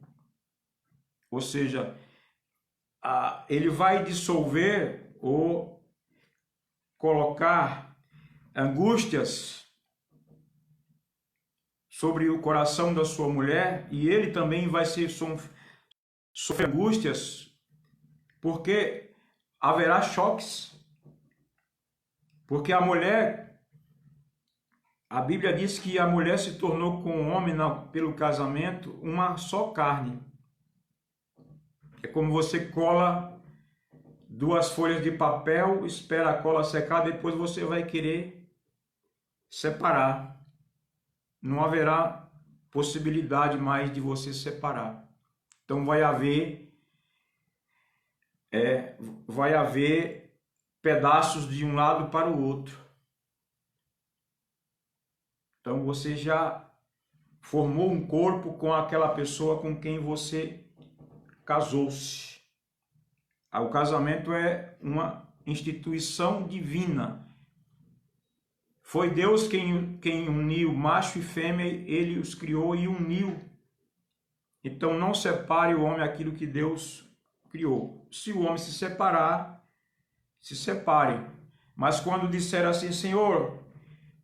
S1: Ou seja, ele vai dissolver ou colocar angústias sobre o coração da sua mulher, e ele também vai sofrer angústias, porque haverá choques. Porque a Bíblia diz que a mulher se tornou com o homem pelo casamento uma só carne. É como você cola duas folhas de papel, espera a cola secar, depois você vai querer separar. Não haverá possibilidade mais de você separar. Então vai haver pedaços de um lado para o outro. Então você já formou um corpo com aquela pessoa com quem você casou-se. O casamento é uma instituição divina. Foi Deus quem uniu macho e fêmea, ele os criou e uniu. Então não separe o homem aquilo que Deus criou. Se o homem se separar, se separe. Mas quando disser assim, Senhor,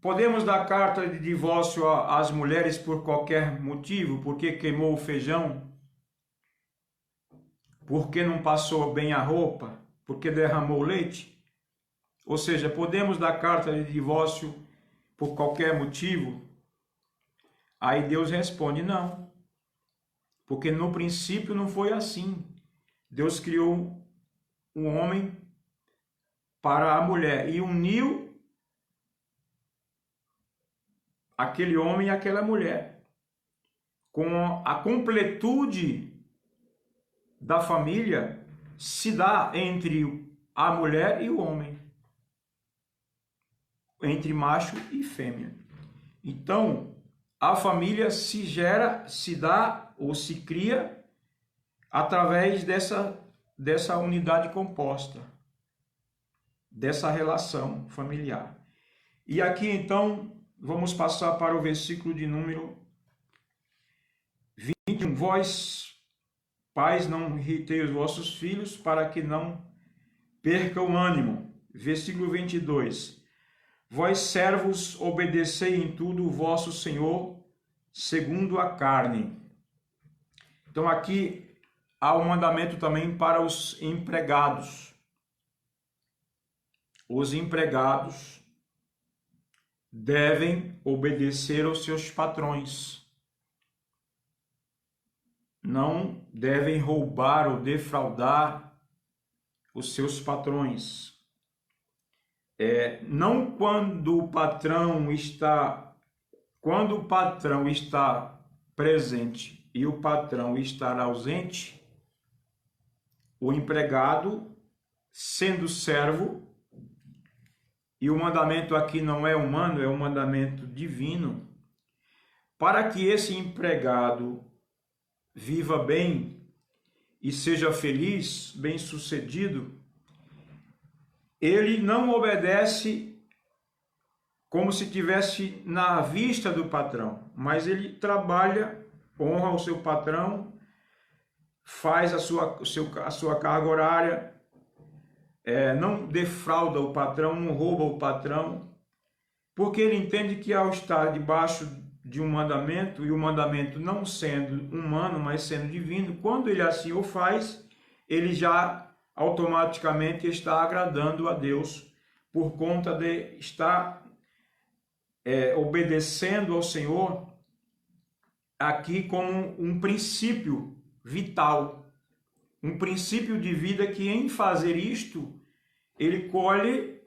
S1: podemos dar carta de divórcio às mulheres por qualquer motivo, porque queimou o feijão, porque não passou bem a roupa, porque derramou leite? Ou seja, podemos dar carta de divórcio por qualquer motivo? Aí Deus responde, não. Porque no princípio não foi assim. Deus criou um homem para a mulher e uniu aquele homem e aquela mulher. Com a completude da família se dá entre a mulher e o homem, entre macho e fêmea. Então, a família se gera, se dá ou se cria através dessa unidade composta, dessa relação familiar. E aqui então vamos passar para o versículo de número 21. Vós, pais, não irritei os vossos filhos para que não percam o ânimo. Versículo 22. Vós, servos, obedecei em tudo o vosso Senhor, segundo a carne. Então aqui há um mandamento também para os empregados. Os empregados devem obedecer aos seus patrões. Não devem roubar ou defraudar os seus patrões. Não quando o patrão está presente e o patrão estar ausente, o empregado, sendo servo, e o mandamento aqui não é humano, é um mandamento divino, para que esse empregado viva bem e seja feliz, bem-sucedido, ele não obedece como se estivesse na vista do patrão, mas ele trabalha, honra o seu patrão, faz a sua carga horária, não defrauda o patrão, não rouba o patrão, porque ele entende que ao estar debaixo de um mandamento, e o mandamento não sendo humano, mas sendo divino, quando ele assim o faz, ele já automaticamente está agradando a Deus, por conta de estar obedecendo ao Senhor, aqui como um princípio vital, um princípio de vida que em fazer isto, ele colhe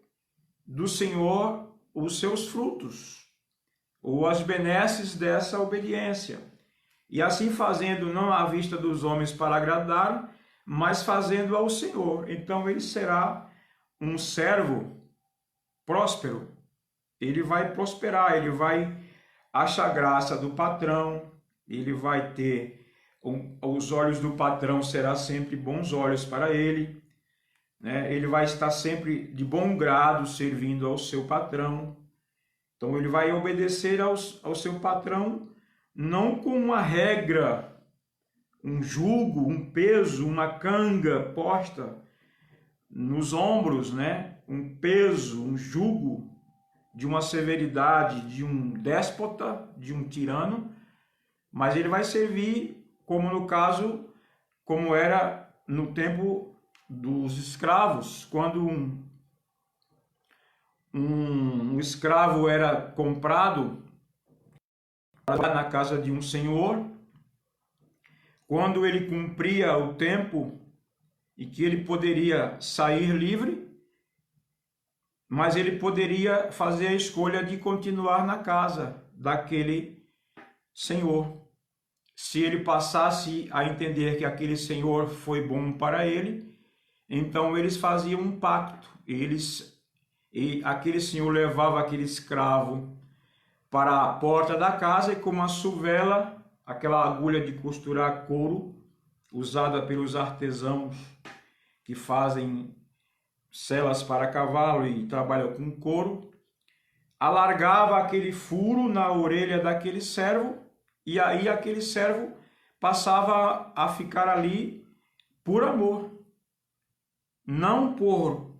S1: do Senhor os seus frutos, ou as benesses dessa obediência. E assim fazendo, não à vista dos homens para agradar, mas fazendo ao Senhor. Então ele será um servo próspero, ele vai prosperar, ele vai achar graça do patrão, ele vai ter, os olhos do patrão serão sempre bons olhos para ele, né? Ele vai estar sempre de bom grado servindo ao seu patrão. Então ele vai obedecer ao seu patrão, não com uma regra, um jugo, um peso, uma canga posta nos ombros, né? Um peso, um jugo de uma severidade, de um déspota, de um tirano, mas ele vai servir, como no caso, como era no tempo dos escravos, quando um escravo era comprado na casa de um senhor, quando ele cumpria o tempo e que ele poderia sair livre, mas ele poderia fazer a escolha de continuar na casa daquele senhor. Se ele passasse a entender que aquele senhor foi bom para ele, então eles faziam um pacto. E aquele senhor levava aquele escravo para a porta da casa e com uma suvela, aquela agulha de costurar couro, usada pelos artesãos que fazem selas para cavalo e trabalham com couro, alargava aquele furo na orelha daquele servo, e aí aquele servo passava a ficar ali por amor, não por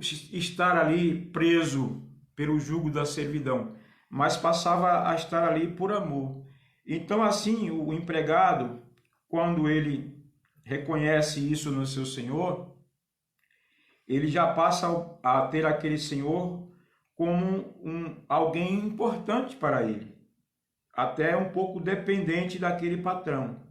S1: estar ali preso pelo jugo da servidão, mas passava a estar ali por amor. Então, assim, o empregado, quando ele reconhece isso no seu senhor, ele já passa a ter aquele senhor como alguém importante para ele, até um pouco dependente daquele patrão.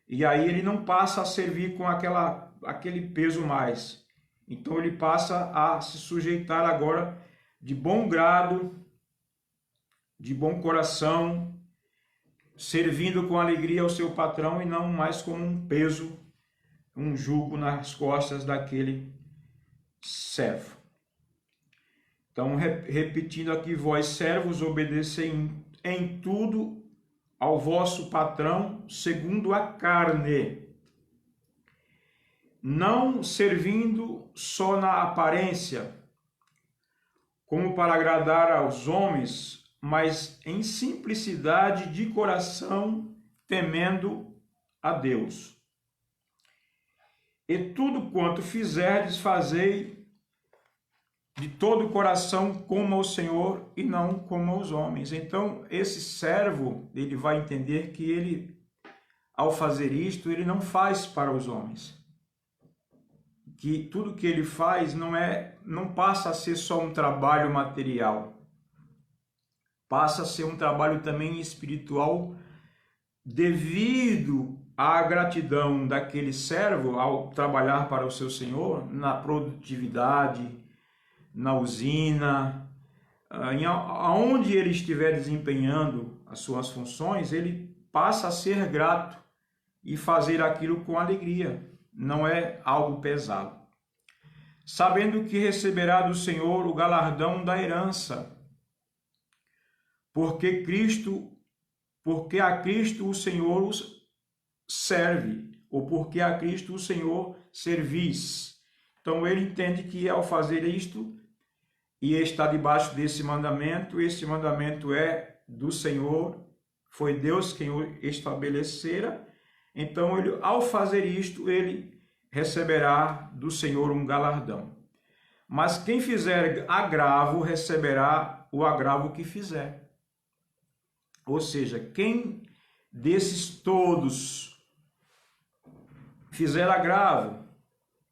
S1: E aí ele não passa a servir com aquele peso mais. Então ele passa a se sujeitar agora de bom grado, de bom coração, servindo com alegria ao seu patrão e não mais como um peso, um jugo nas costas daquele servo. Então, repetindo aqui, vós servos, obedecei em tudo ao vosso patrão segundo a carne, não servindo só na aparência, como para agradar aos homens, mas em simplicidade de coração, temendo a Deus. E tudo quanto fizerdes, fazei de todo o coração como ao Senhor e não como aos homens. Então, esse servo, ele vai entender que ele, ao fazer isto, ele não faz para os homens. Que tudo que ele faz não passa a ser só um trabalho material. Passa a ser um trabalho também espiritual, devido à gratidão daquele servo ao trabalhar para o seu Senhor, na produtividade, na usina, aonde ele estiver desempenhando as suas funções, ele passa a ser grato e fazer aquilo com alegria, não é algo pesado. Sabendo que receberá do Senhor o galardão da herança, porque a Cristo o Senhor os serve, ou porque a Cristo o Senhor servis. Então ele entende que ao fazer isto, e está debaixo desse mandamento, esse mandamento é do Senhor, foi Deus quem o estabelecera. Então, ele, ao fazer isto, ele receberá do Senhor um galardão. Mas quem fizer agravo, receberá o agravo que fizer. Ou seja, quem desses todos fizer agravo,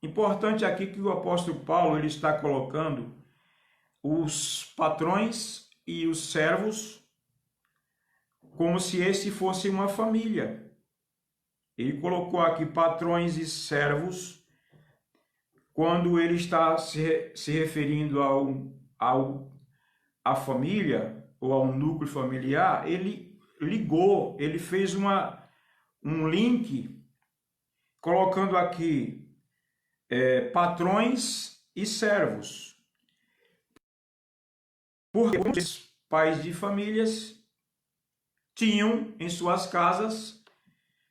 S1: importante aqui que o apóstolo Paulo ele está colocando os patrões e os servos como se esse fosse uma família. Ele colocou aqui patrões e servos quando ele está se referindo à família ou ao núcleo familiar. Ele ligou, ele fez um link colocando aqui patrões e servos. Porque os pais de famílias tinham em suas casas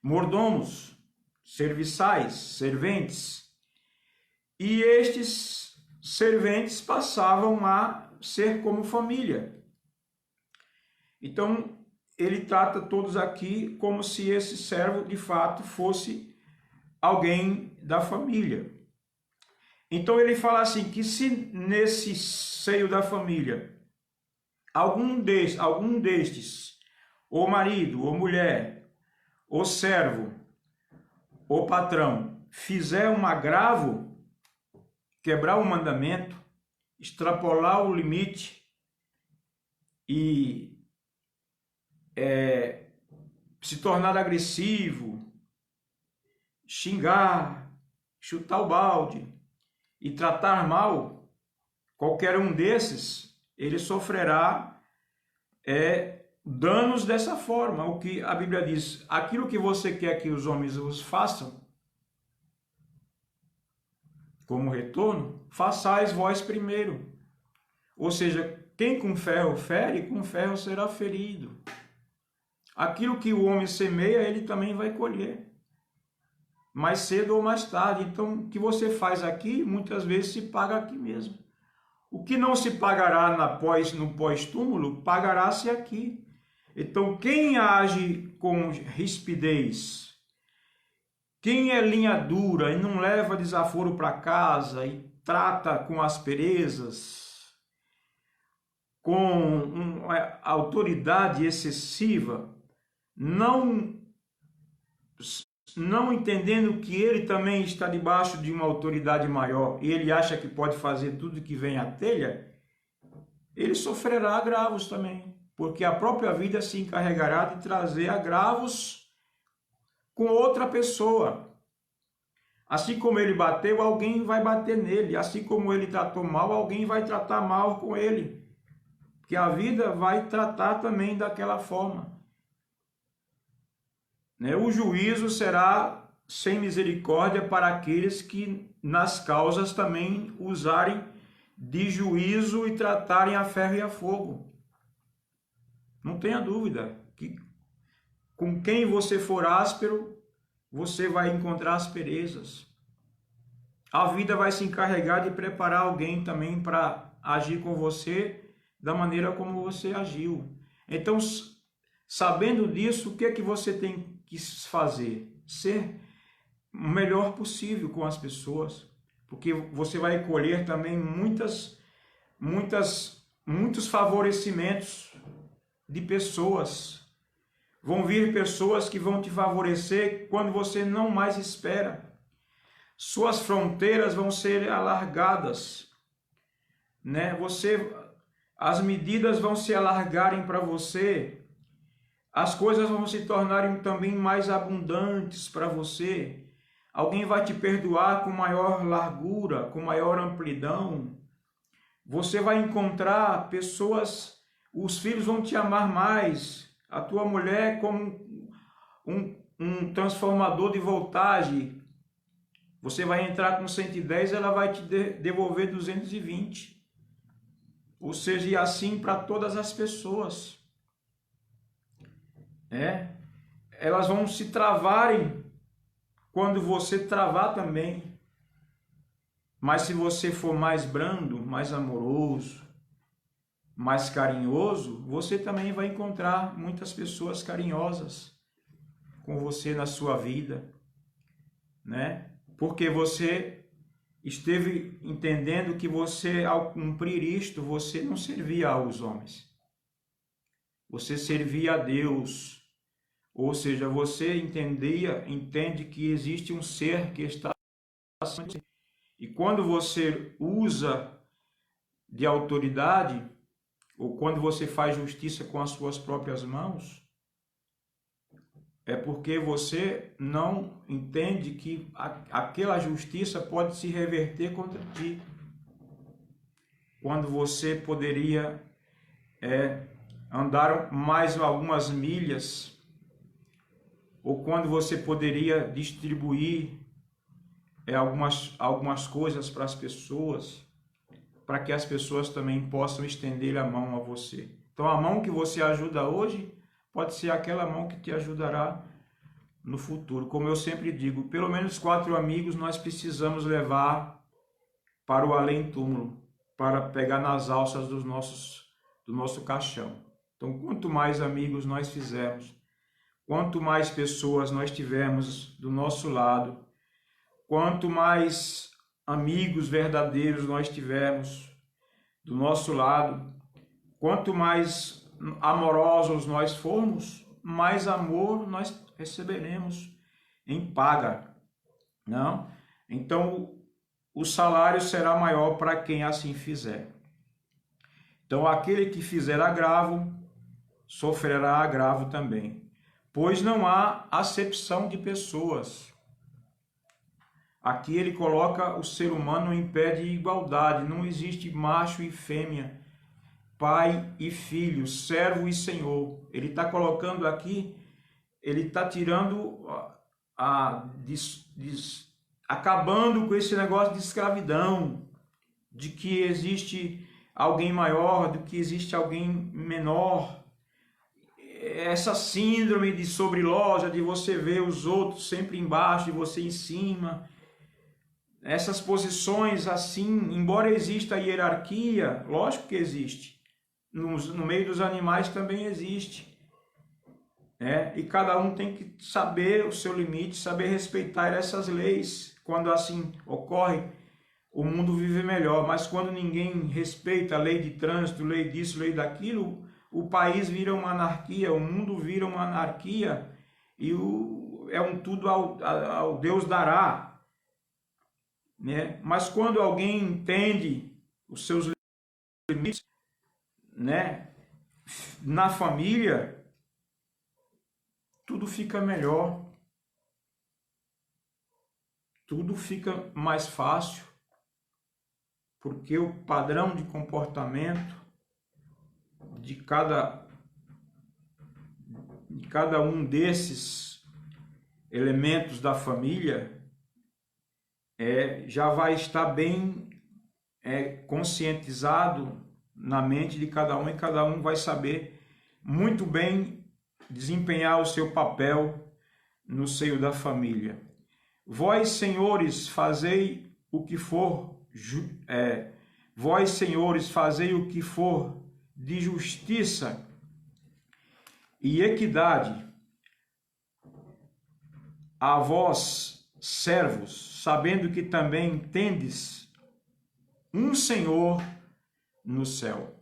S1: mordomos, serviçais, serventes. E estes serventes passavam a ser como família. Então, ele trata todos aqui como se esse servo, de fato, fosse alguém da família. Então, ele fala assim, que se nesse seio da família algum destes, ou marido, ou mulher, ou servo, ou patrão, fizer um agravo, quebrar o mandamento, extrapolar o limite e se tornar agressivo, xingar, chutar o balde e tratar mal, qualquer um desses, ele sofrerá danos dessa forma. O que a Bíblia diz, aquilo que você quer que os homens vos façam, como retorno, façais vós primeiro. Ou seja, quem com ferro fere, com ferro será ferido. Aquilo que o homem semeia, ele também vai colher, mais cedo ou mais tarde. Então, o que você faz aqui, muitas vezes se paga aqui mesmo. O que não se pagará no pós-túmulo, pagará-se aqui. Então, quem age com rispidez, quem é linha dura e não leva desaforo para casa e trata com asperezas, com uma autoridade excessiva, não entendendo que ele também está debaixo de uma autoridade maior e ele acha que pode fazer tudo que vem à telha, ele sofrerá agravos também, porque a própria vida se encarregará de trazer agravos com outra pessoa. Assim como ele bateu, alguém vai bater nele. Assim como ele tratou mal, alguém vai tratar mal com ele. Porque a vida vai tratar também daquela forma. O juízo será sem misericórdia para aqueles que nas causas também usarem de juízo e tratarem a ferro e a fogo. Não tenha dúvida que com quem você for áspero, você vai encontrar asperezas. A vida vai se encarregar de preparar alguém também para agir com você da maneira como você agiu. Então, sabendo disso, o que é que você tem que fazer? Ser o melhor possível com as pessoas, porque você vai colher também muitos favorecimentos de pessoas. Vão vir pessoas que vão te favorecer quando você não mais espera. Suas fronteiras vão ser alargadas, as medidas vão se alargarem para você. As coisas vão se tornarem também mais abundantes para você. Alguém vai te perdoar com maior largura, com maior amplidão. Você vai encontrar pessoas, os filhos vão te amar mais. A tua mulher como um transformador de voltagem. Você vai entrar com 110, ela vai te devolver 220. Ou seja, e assim para todas as pessoas. Elas vão se travarem quando você travar também. Mas se você for mais brando, mais amoroso, mais carinhoso, você também vai encontrar muitas pessoas carinhosas com você na sua vida, Porque você esteve entendendo que você, ao cumprir isto, você não servia aos homens. Você servia a Deus. Ou seja, você entende que existe um ser que está acima de você. E quando você usa de autoridade, ou quando você faz justiça com as suas próprias mãos, é porque você não entende que aquela justiça pode se reverter contra ti. Quando você poderia andar mais algumas milhas, ou quando você poderia distribuir algumas coisas para as pessoas, para que as pessoas também possam estender a mão a você. Então a mão que você ajuda hoje pode ser aquela mão que te ajudará no futuro. Como eu sempre digo, pelo menos 4 amigos nós precisamos levar para o além-túmulo, para pegar nas alças do nosso caixão. Então, quanto mais amigos nós fizermos, quanto mais pessoas nós tivermos do nosso lado, quanto mais amigos verdadeiros nós tivermos do nosso lado, quanto mais amorosos nós formos, mais amor nós receberemos em paga, não? Então, o salário será maior para quem assim fizer. Então, aquele que fizer agravo, sofrerá agravo também, pois não há acepção de pessoas. Aqui ele coloca o ser humano em pé de igualdade, não existe macho e fêmea, pai e filho, servo e senhor. Ele está colocando aqui, ele está tirando, acabando com esse negócio de escravidão, de que existe alguém maior, do que existe alguém menor. Essa síndrome de sobreloja, de você ver os outros sempre embaixo e você em cima. Essas posições assim, embora exista a hierarquia, lógico que existe. No meio dos animais também existe. E cada um tem que saber o seu limite, saber respeitar essas leis. Quando assim ocorre, o mundo vive melhor. Mas quando ninguém respeita a lei de trânsito, lei disso, lei daquilo, o país vira uma anarquia, o mundo vira uma anarquia e é um tudo ao Deus dará. Mas quando alguém entende os seus limites, na família, tudo fica melhor, tudo fica mais fácil, porque o padrão de comportamento de cada um desses elementos da família já vai estar bem conscientizado na mente de cada um, e cada um vai saber muito bem desempenhar o seu papel no seio da família. Vós, senhores, fazei o que for vós, senhores, fazei o que for de justiça e equidade a vós, servos, sabendo que também tendes um Senhor no céu.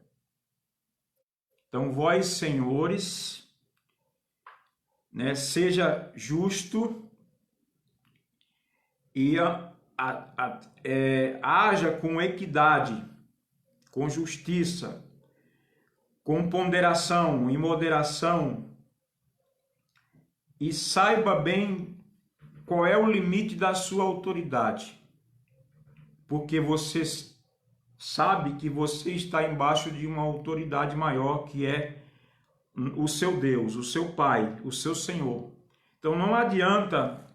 S1: Então, vós, senhores, seja justo e haja com equidade, com justiça, com ponderação e moderação, e saiba bem qual é o limite da sua autoridade, porque você sabe que você está embaixo de uma autoridade maior, que é o seu Deus, o seu Pai, o seu Senhor. Então não adianta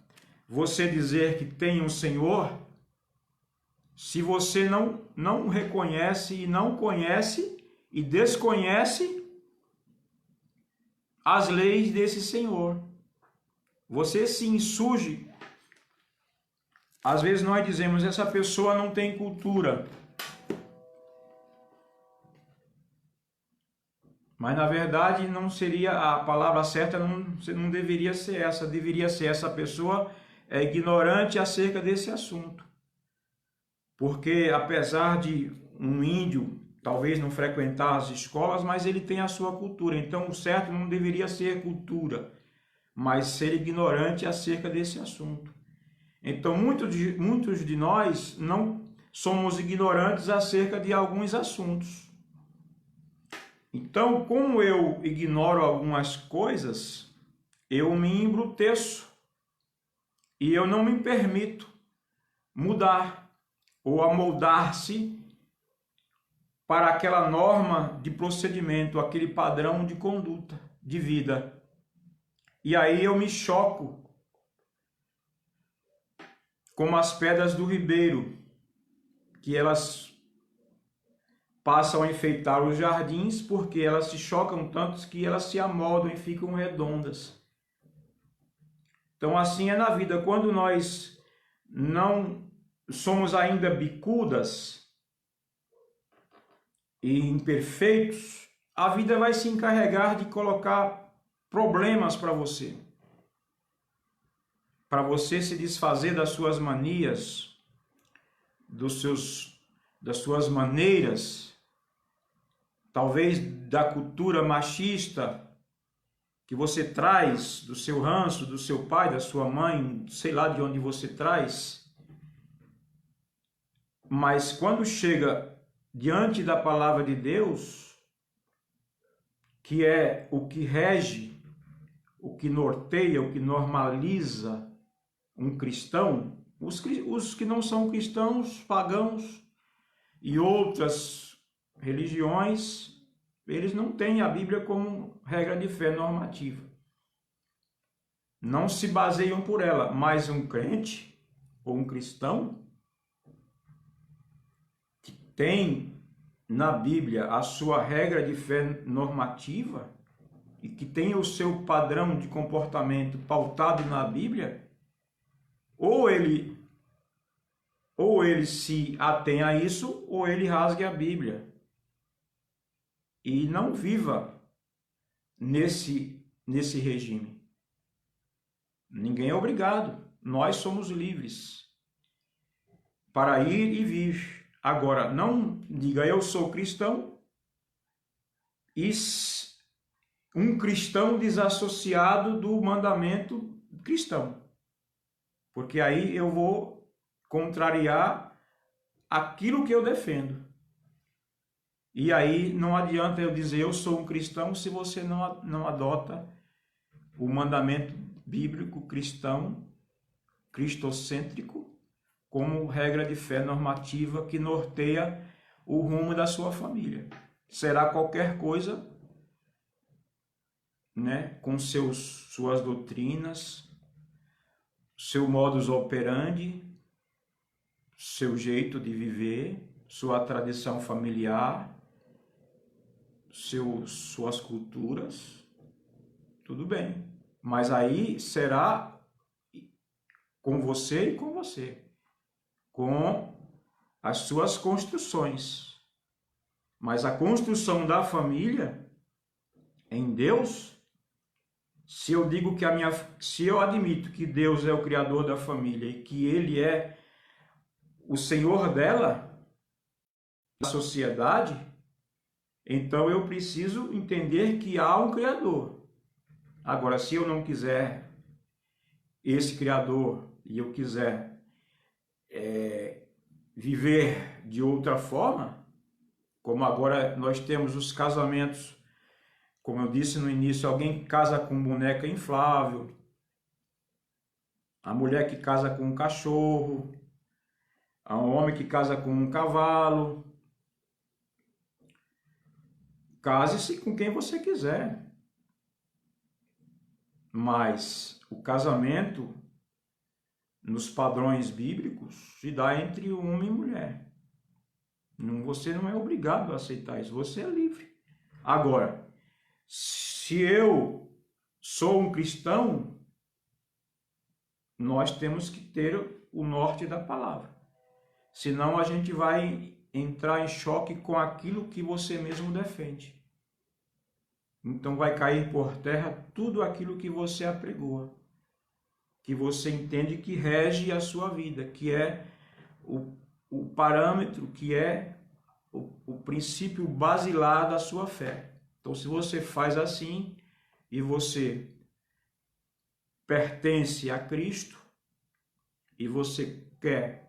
S1: você dizer que tem um Senhor se você não reconhece e não conhece e desconhece as leis desse Senhor. Você se insurge. Às vezes nós dizemos, essa pessoa não tem cultura. Mas na verdade não seria a palavra certa, não deveria ser essa. Deveria ser essa pessoa ignorante acerca desse assunto. Porque apesar de um índio talvez não frequentar as escolas, mas ele tem a sua cultura. Então o certo não deveria ser cultura, mas ser ignorante acerca desse assunto. Então muitos de nós não somos ignorantes acerca de alguns assuntos. Então, como eu ignoro algumas coisas, eu me embruteço e eu não me permito mudar ou amoldar-se para aquela norma de procedimento, aquele padrão de conduta, de vida. E aí eu me choco como as pedras do ribeiro, que elas passam a enfeitar os jardins, porque elas se chocam tanto que elas se amoldam e ficam redondas. Então assim é na vida. Quando nós não somos ainda bicudas e imperfeitos, a vida vai se encarregar de colocar problemas para você se desfazer das suas manias, das suas maneiras, talvez da cultura machista que você traz, do seu ranço, do seu pai, da sua mãe, sei lá de onde você traz. Mas quando chega diante da palavra de Deus, que é o que rege, o que norteia, o que normaliza um cristão, os que não são cristãos, pagãos e outras religiões, eles não têm a Bíblia como regra de fé normativa. Não se baseiam por ela, mas um crente ou um cristão que tem na Bíblia a sua regra de fé normativa e que tenha o seu padrão de comportamento pautado na Bíblia, ou ele se atém a isso, ou ele rasgue a Bíblia e não viva nesse regime. Ninguém é obrigado, nós somos livres para ir e vir. Agora, não diga eu sou cristão e um cristão desassociado do mandamento cristão, porque aí eu vou contrariar aquilo que eu defendo. E aí não adianta eu dizer eu sou um cristão se você não adota o mandamento bíblico cristão, cristocêntrico, como regra de fé normativa que norteia o rumo da sua família. Será qualquer coisa, né, com suas doutrinas, seu modus operandi, seu jeito de viver, sua tradição familiar, suas culturas, tudo bem. Mas aí será com você e com você, com as suas construções. Mas a construção da família em Deus, se eu digo que se eu admito que Deus é o criador da família e que ele é o senhor dela, da sociedade, então eu preciso entender que há um criador. Agora, se eu não quiser esse criador e eu quiser viver de outra forma, como agora nós temos os casamentos, como eu disse no início, alguém casa com boneca inflável, a mulher que casa com um cachorro, há um homem que casa com um cavalo. Case-se com quem você quiser. Mas o casamento, nos padrões bíblicos, se dá entre homem e mulher. Você não é obrigado a aceitar isso, você é livre. Agora, se eu sou um cristão, nós temos que ter o norte da palavra. Senão a gente vai entrar em choque com aquilo que você mesmo defende. Então vai cair por terra tudo aquilo que você apregoa, que você entende que rege a sua vida, que é o parâmetro, que é o princípio basilar da sua fé. Então, se você faz assim e você pertence a Cristo e você quer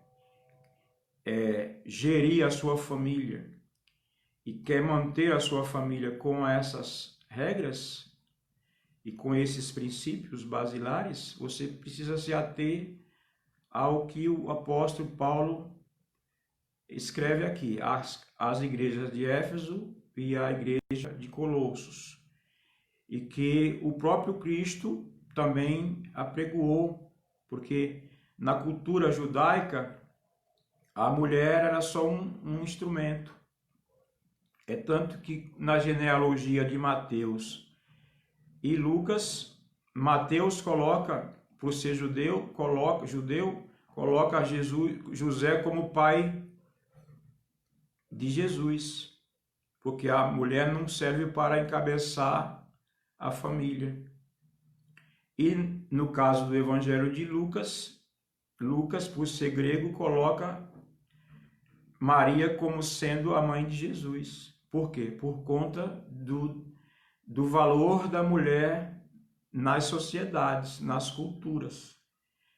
S1: gerir a sua família e quer manter a sua família com essas regras e com esses princípios basilares, você precisa se ater ao que o apóstolo Paulo escreve aqui, às igrejas de Éfeso e à igreja de Colossos, e que o próprio Cristo também apregoou, porque na cultura judaica a mulher era só um instrumento. É tanto que na genealogia de Mateus e Lucas, Mateus coloca, por ser judeu, coloca José como pai de Jesus, porque a mulher não serve para encabeçar a família. E no caso do Evangelho de Lucas, por ser grego, coloca Maria como sendo a mãe de Jesus. Por quê? Por conta do valor da mulher nas sociedades, nas culturas.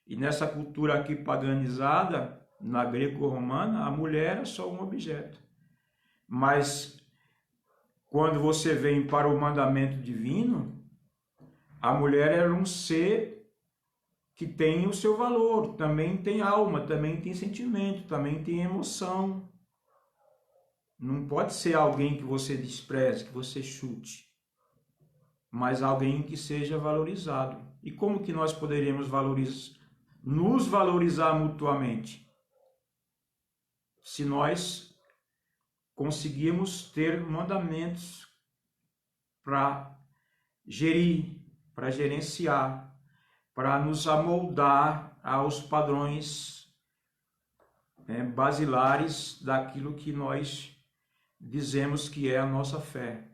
S1: E nessa cultura aqui paganizada, na greco-romana, a mulher é só um objeto. Mas quando você vem para o mandamento divino, a mulher era um ser que tem o seu valor, também tem alma, também tem sentimento, também tem emoção. Não pode ser alguém que você despreze, que você chute, mas alguém que seja valorizado. E como que nós poderíamos nos valorizar mutuamente? Se nós conseguimos ter mandamentos para gerir, para gerenciar, para nos amoldar aos padrões basilares daquilo que nós dizemos que é a nossa fé.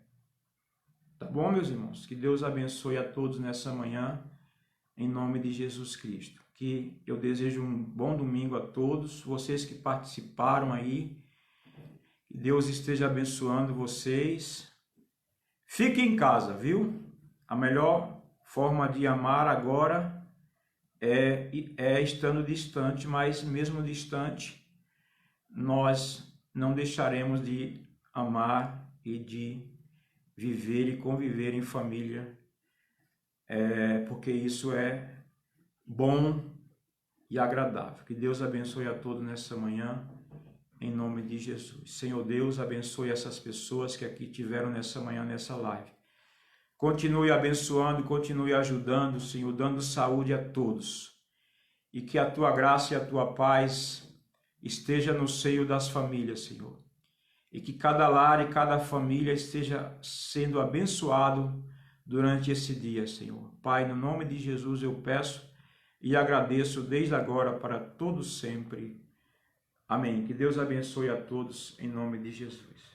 S1: Tá bom, meus irmãos? Que Deus abençoe a todos nessa manhã, em nome de Jesus Cristo. Que eu desejo um bom domingo a todos, vocês que participaram aí. Que Deus esteja abençoando vocês. Fiquem em casa, viu? A melhor forma de amar agora é estando distante, mas mesmo distante, nós não deixaremos de amar e de viver e conviver em família, porque isso é bom e agradável. Que Deus abençoe a todos nessa manhã, em nome de Jesus. Senhor Deus, abençoe essas pessoas que aqui tiveram nessa manhã, nessa live. Continue abençoando, continue ajudando, Senhor, dando saúde a todos. E que a tua graça e a tua paz esteja no seio das famílias, Senhor. E que cada lar e cada família esteja sendo abençoado durante esse dia, Senhor. Pai, no nome de Jesus eu peço e agradeço desde agora para todos sempre. Amém. Que Deus abençoe a todos em nome de Jesus.